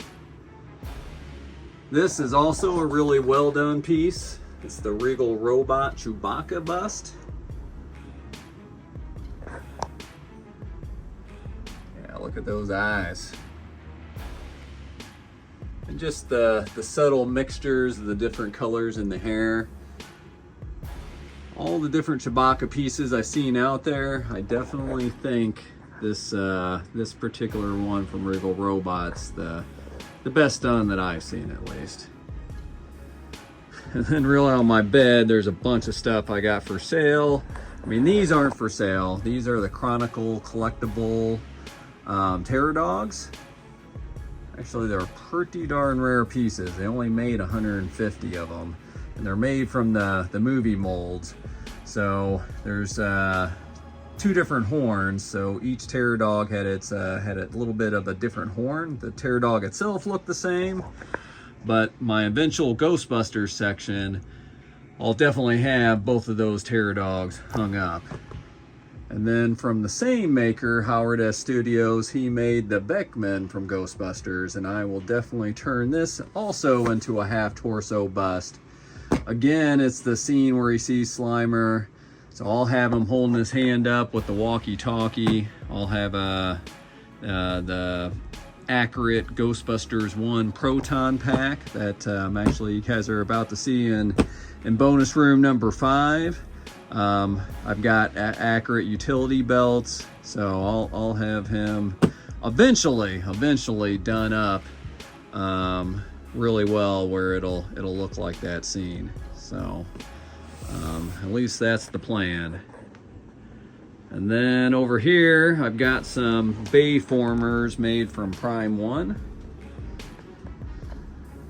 This is also a really well done piece. It's the Regal Robot Chewbacca bust. Yeah, look at those eyes. And just the subtle mixtures of the different colors in the hair. All the different Chewbacca pieces I've seen out there, I definitely think this particular one from Regal Robots the best done that I've seen, at least. And then really on my bed, there's a bunch of stuff I got for sale. I mean, these aren't for sale. These are the Chronicle collectible Terror Dogs. Actually, they're pretty darn rare pieces. They only made 150 of them, and they're made from the movie molds. So there's 2 different horns, so each Terror Dog had had a little bit of a different horn. The Terror Dog itself looked the same, but my eventual Ghostbusters section, I'll definitely have both of those Terror Dogs hung up. And then from the same maker, Howard S. Studios, he made the Beckman from Ghostbusters, and I will definitely turn this also into a half torso bust. Again, it's the scene where he sees Slimer. So I'll have him holding his hand up with the walkie-talkie. I'll have the accurate Ghostbusters 1 proton pack that actually you guys are about to see in bonus room number 5. I've got accurate utility belts, so I'll have him eventually done up really well where it'll look like that scene. So at least that's the plan. And then over here, I've got some Bayformers made from Prime 1.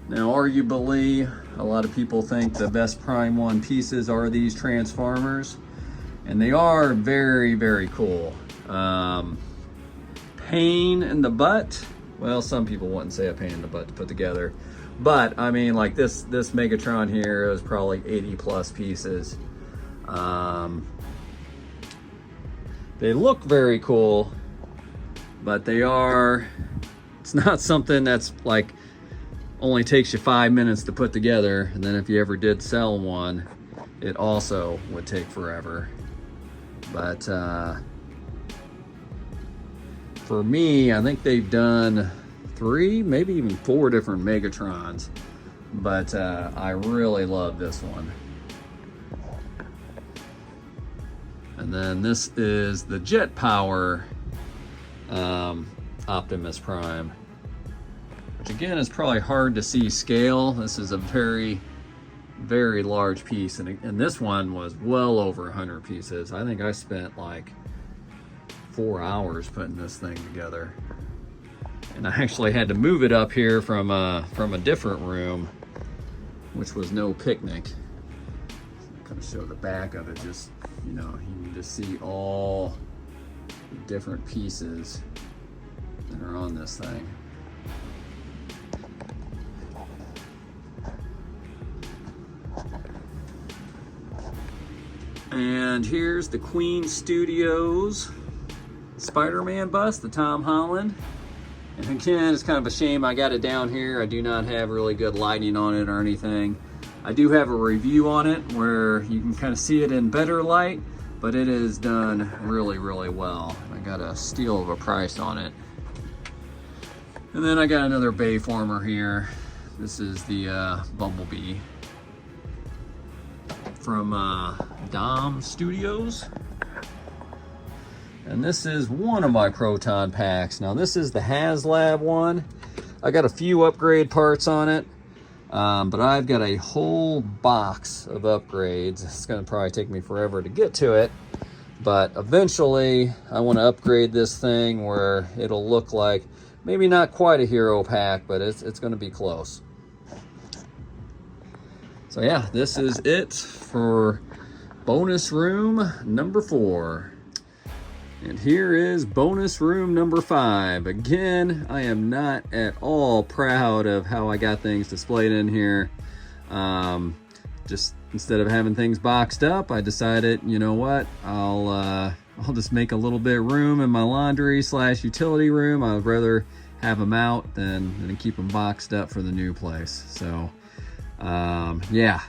Now, arguably, a lot of people think the best Prime 1 pieces are these Transformers, and they are very, very cool. Pain in the butt well, some people wouldn't say a pain in the butt to put together, but I mean, like this Megatron here is probably 80 plus pieces. They look very cool, but it's not something that's like only takes you 5 minutes to put together, and then if you ever did sell one, it also would take forever. But for me, I think they've done 3, maybe even 4 different Megatrons, but I really love this one. And then this is the Jet Power Optimus Prime, which again is probably hard to see scale. This is a very, very large piece, and this one was well over 100 pieces. I think I spent like 4 hours putting this thing together, and I actually had to move it up here from a different room, which was no picnic. I'm gonna show the back of it. Just, you know, you need to see all the different pieces that are on this thing. And here's the Queen Studios Spider-Man bust, the Tom Holland. And again, it's kind of a shame I got it down here. I do not have really good lighting on it or anything. I do have a review on it where you can kind of see it in better light, but it is done really, really well. I got a steal of a price on it. And then I got another Bayformer here. This is the Bumblebee from Dom Studios. And this is one of my Proton packs. Now this is the HasLab one. I got a few upgrade parts on it, but I've got a whole box of upgrades. It's gonna probably take me forever to get to it, but eventually I wanna upgrade this thing where it'll look like, maybe not quite a hero pack, but it's gonna be close. So yeah, this is it for bonus room number 4. And here is bonus room number 5. Again, I am not at all proud of how I got things displayed in here. Just instead of having things boxed up, I decided, you know what, I'll just make a little bit of room in my laundry / utility room. I'd rather have them out than keep them boxed up for the new place. So yeah,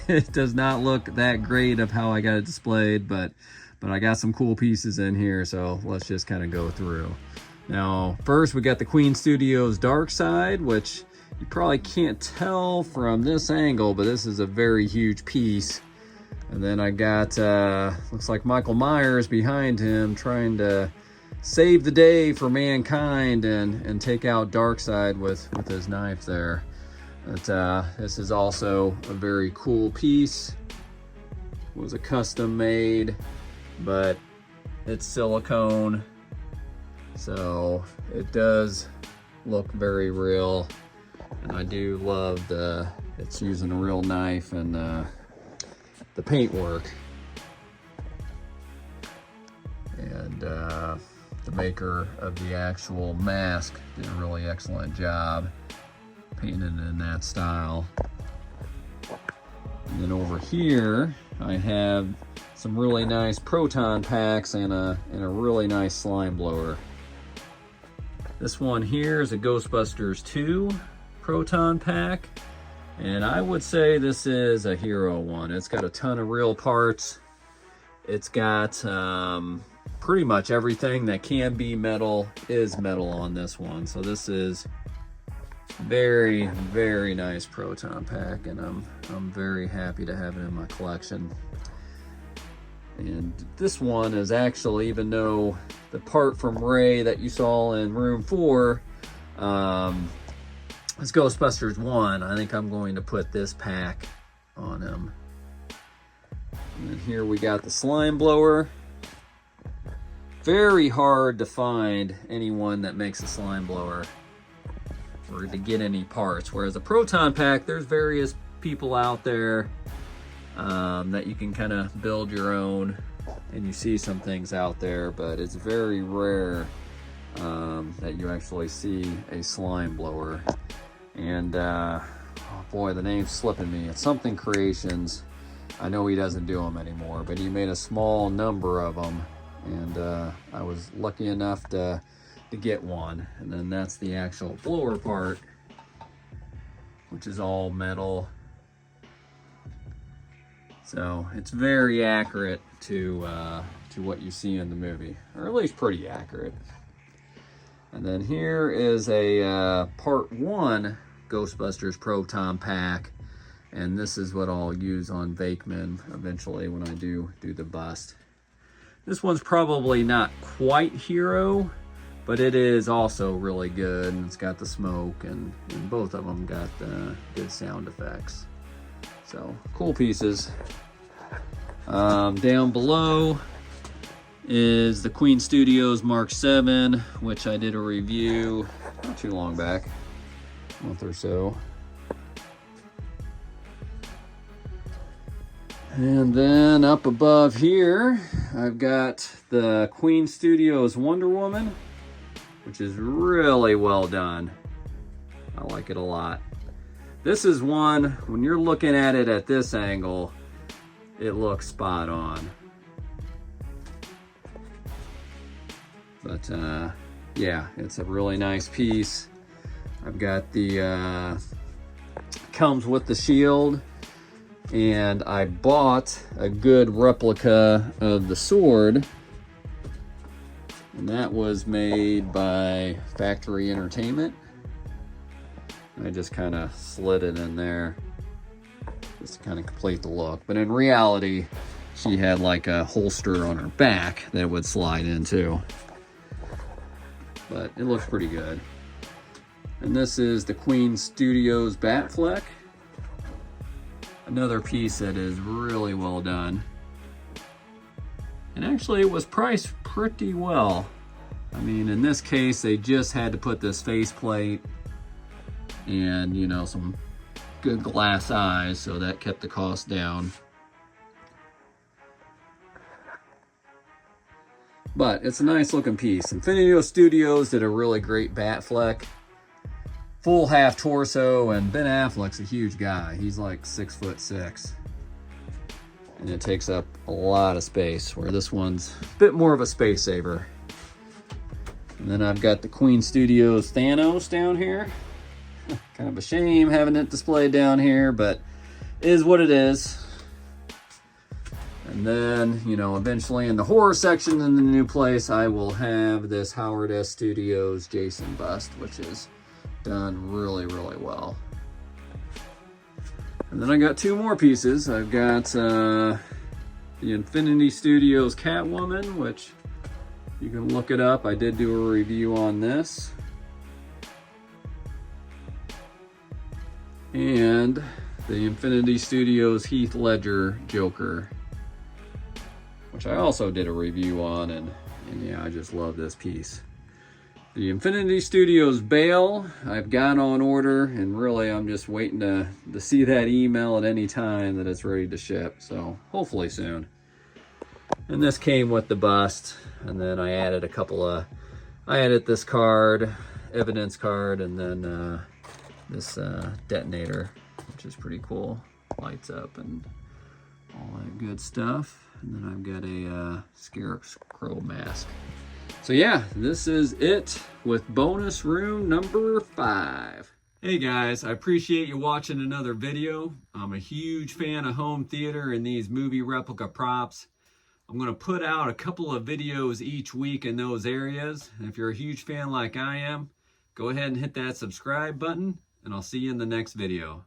it does not look that great of how I got it displayed, but I got some cool pieces in here, so let's just kind of go through. Now, first we got the Queen Studios Dark Side, which you probably can't tell from this angle, but this is a very huge piece. And then I got, looks like Michael Myers behind him trying to save the day for mankind and take out Darkseid with his knife there. But this is also a very cool piece. It was a custom made, but it's silicone, so it does look very real. And I do love it's using a real knife and the paint work. And the maker of the actual mask did a really excellent job painting it in that style. And then over here I have some really nice Proton packs and a really nice slime blower. This one here is a Ghostbusters 2 Proton pack, and I would say this is a hero one. It's got a ton of real parts. It's got pretty much everything that can be metal is metal on this one. So this is very, very nice Proton pack, and I'm very happy to have it in my collection. And this one is actually, even though the part from Ray that you saw in room 4 is Ghostbusters 1, I think I'm going to put this pack on him. And then here we got the slime blower. Very hard to find anyone that makes a slime blower or to get any parts, whereas a Proton pack, there's various people out there that you can kind of build your own, and you see some things out there, but it's very rare that you actually see a slime blower. And oh boy, the name's slipping me. It's something Creations. I know he doesn't do them anymore, but he made a small number of them, and I was lucky enough to get one. And then that's the actual blower part, which is all metal. So it's very accurate to what you see in the movie, or at least pretty accurate. And then here is a part 1 Ghostbusters Proton Pack, and this is what I'll use on Vakeman eventually when I do the bust. This one's probably not quite hero, but it is also really good, and it's got the smoke, and both of them got good sound effects. So cool pieces. Down below is the Queen Studios Mark 7, which I did a review not too long back, a month or so. And then up above here, I've got the Queen Studios Wonder Woman, which is really well done. I like it a lot. This is one, when you're looking at it at this angle, it looks spot on. But yeah, it's a really nice piece. I've got the, comes with the shield, and I bought a good replica of the sword, and that was made by Factory Entertainment. I just kind of slid it in there just to kind of complete the look. But in reality, she had like a holster on her back that would slide into. But it looks pretty good. And this is the Queen Studios Batfleck. Another piece that is really well done. And actually it was priced pretty well. I mean, in this case, they just had to put this faceplate and, you know, some good glass eyes, so that kept the cost down. But it's a nice looking piece. Infinity Studios did a really great Batfleck. Full half torso, and Ben Affleck's a huge guy. He's like 6'6". And it takes up a lot of space, where this one's a bit more of a space saver. And then I've got the Queen Studios Thanos down here. Kind of a shame having it displayed down here, but it is what it is. And then, you know, eventually in the horror section in the new place, I will have this Howard S. Studios Jason bust, which is done really, really well. And then I got 2 more pieces. I've got the Infinity Studios Catwoman, which you can look it up. I did do a review on this. And the Infinity Studios Heath Ledger Joker, which I also did a review on, and yeah, I just love this piece. The Infinity Studios Bale, I've got on order, and really I'm just waiting to see that email at any time that it's ready to ship, so hopefully soon. And this came with the bust, and then I added I added this card, evidence card, and then this detonator, which is pretty cool. Lights up and all that good stuff. And then I've got a scarecrow mask. So yeah, this is it with bonus room number 5. Hey guys, I appreciate you watching another video. I'm a huge fan of home theater and these movie replica props. I'm going to put out a couple of videos each week in those areas. And if you're a huge fan like I am, go ahead and hit that subscribe button, and I'll see you in the next video.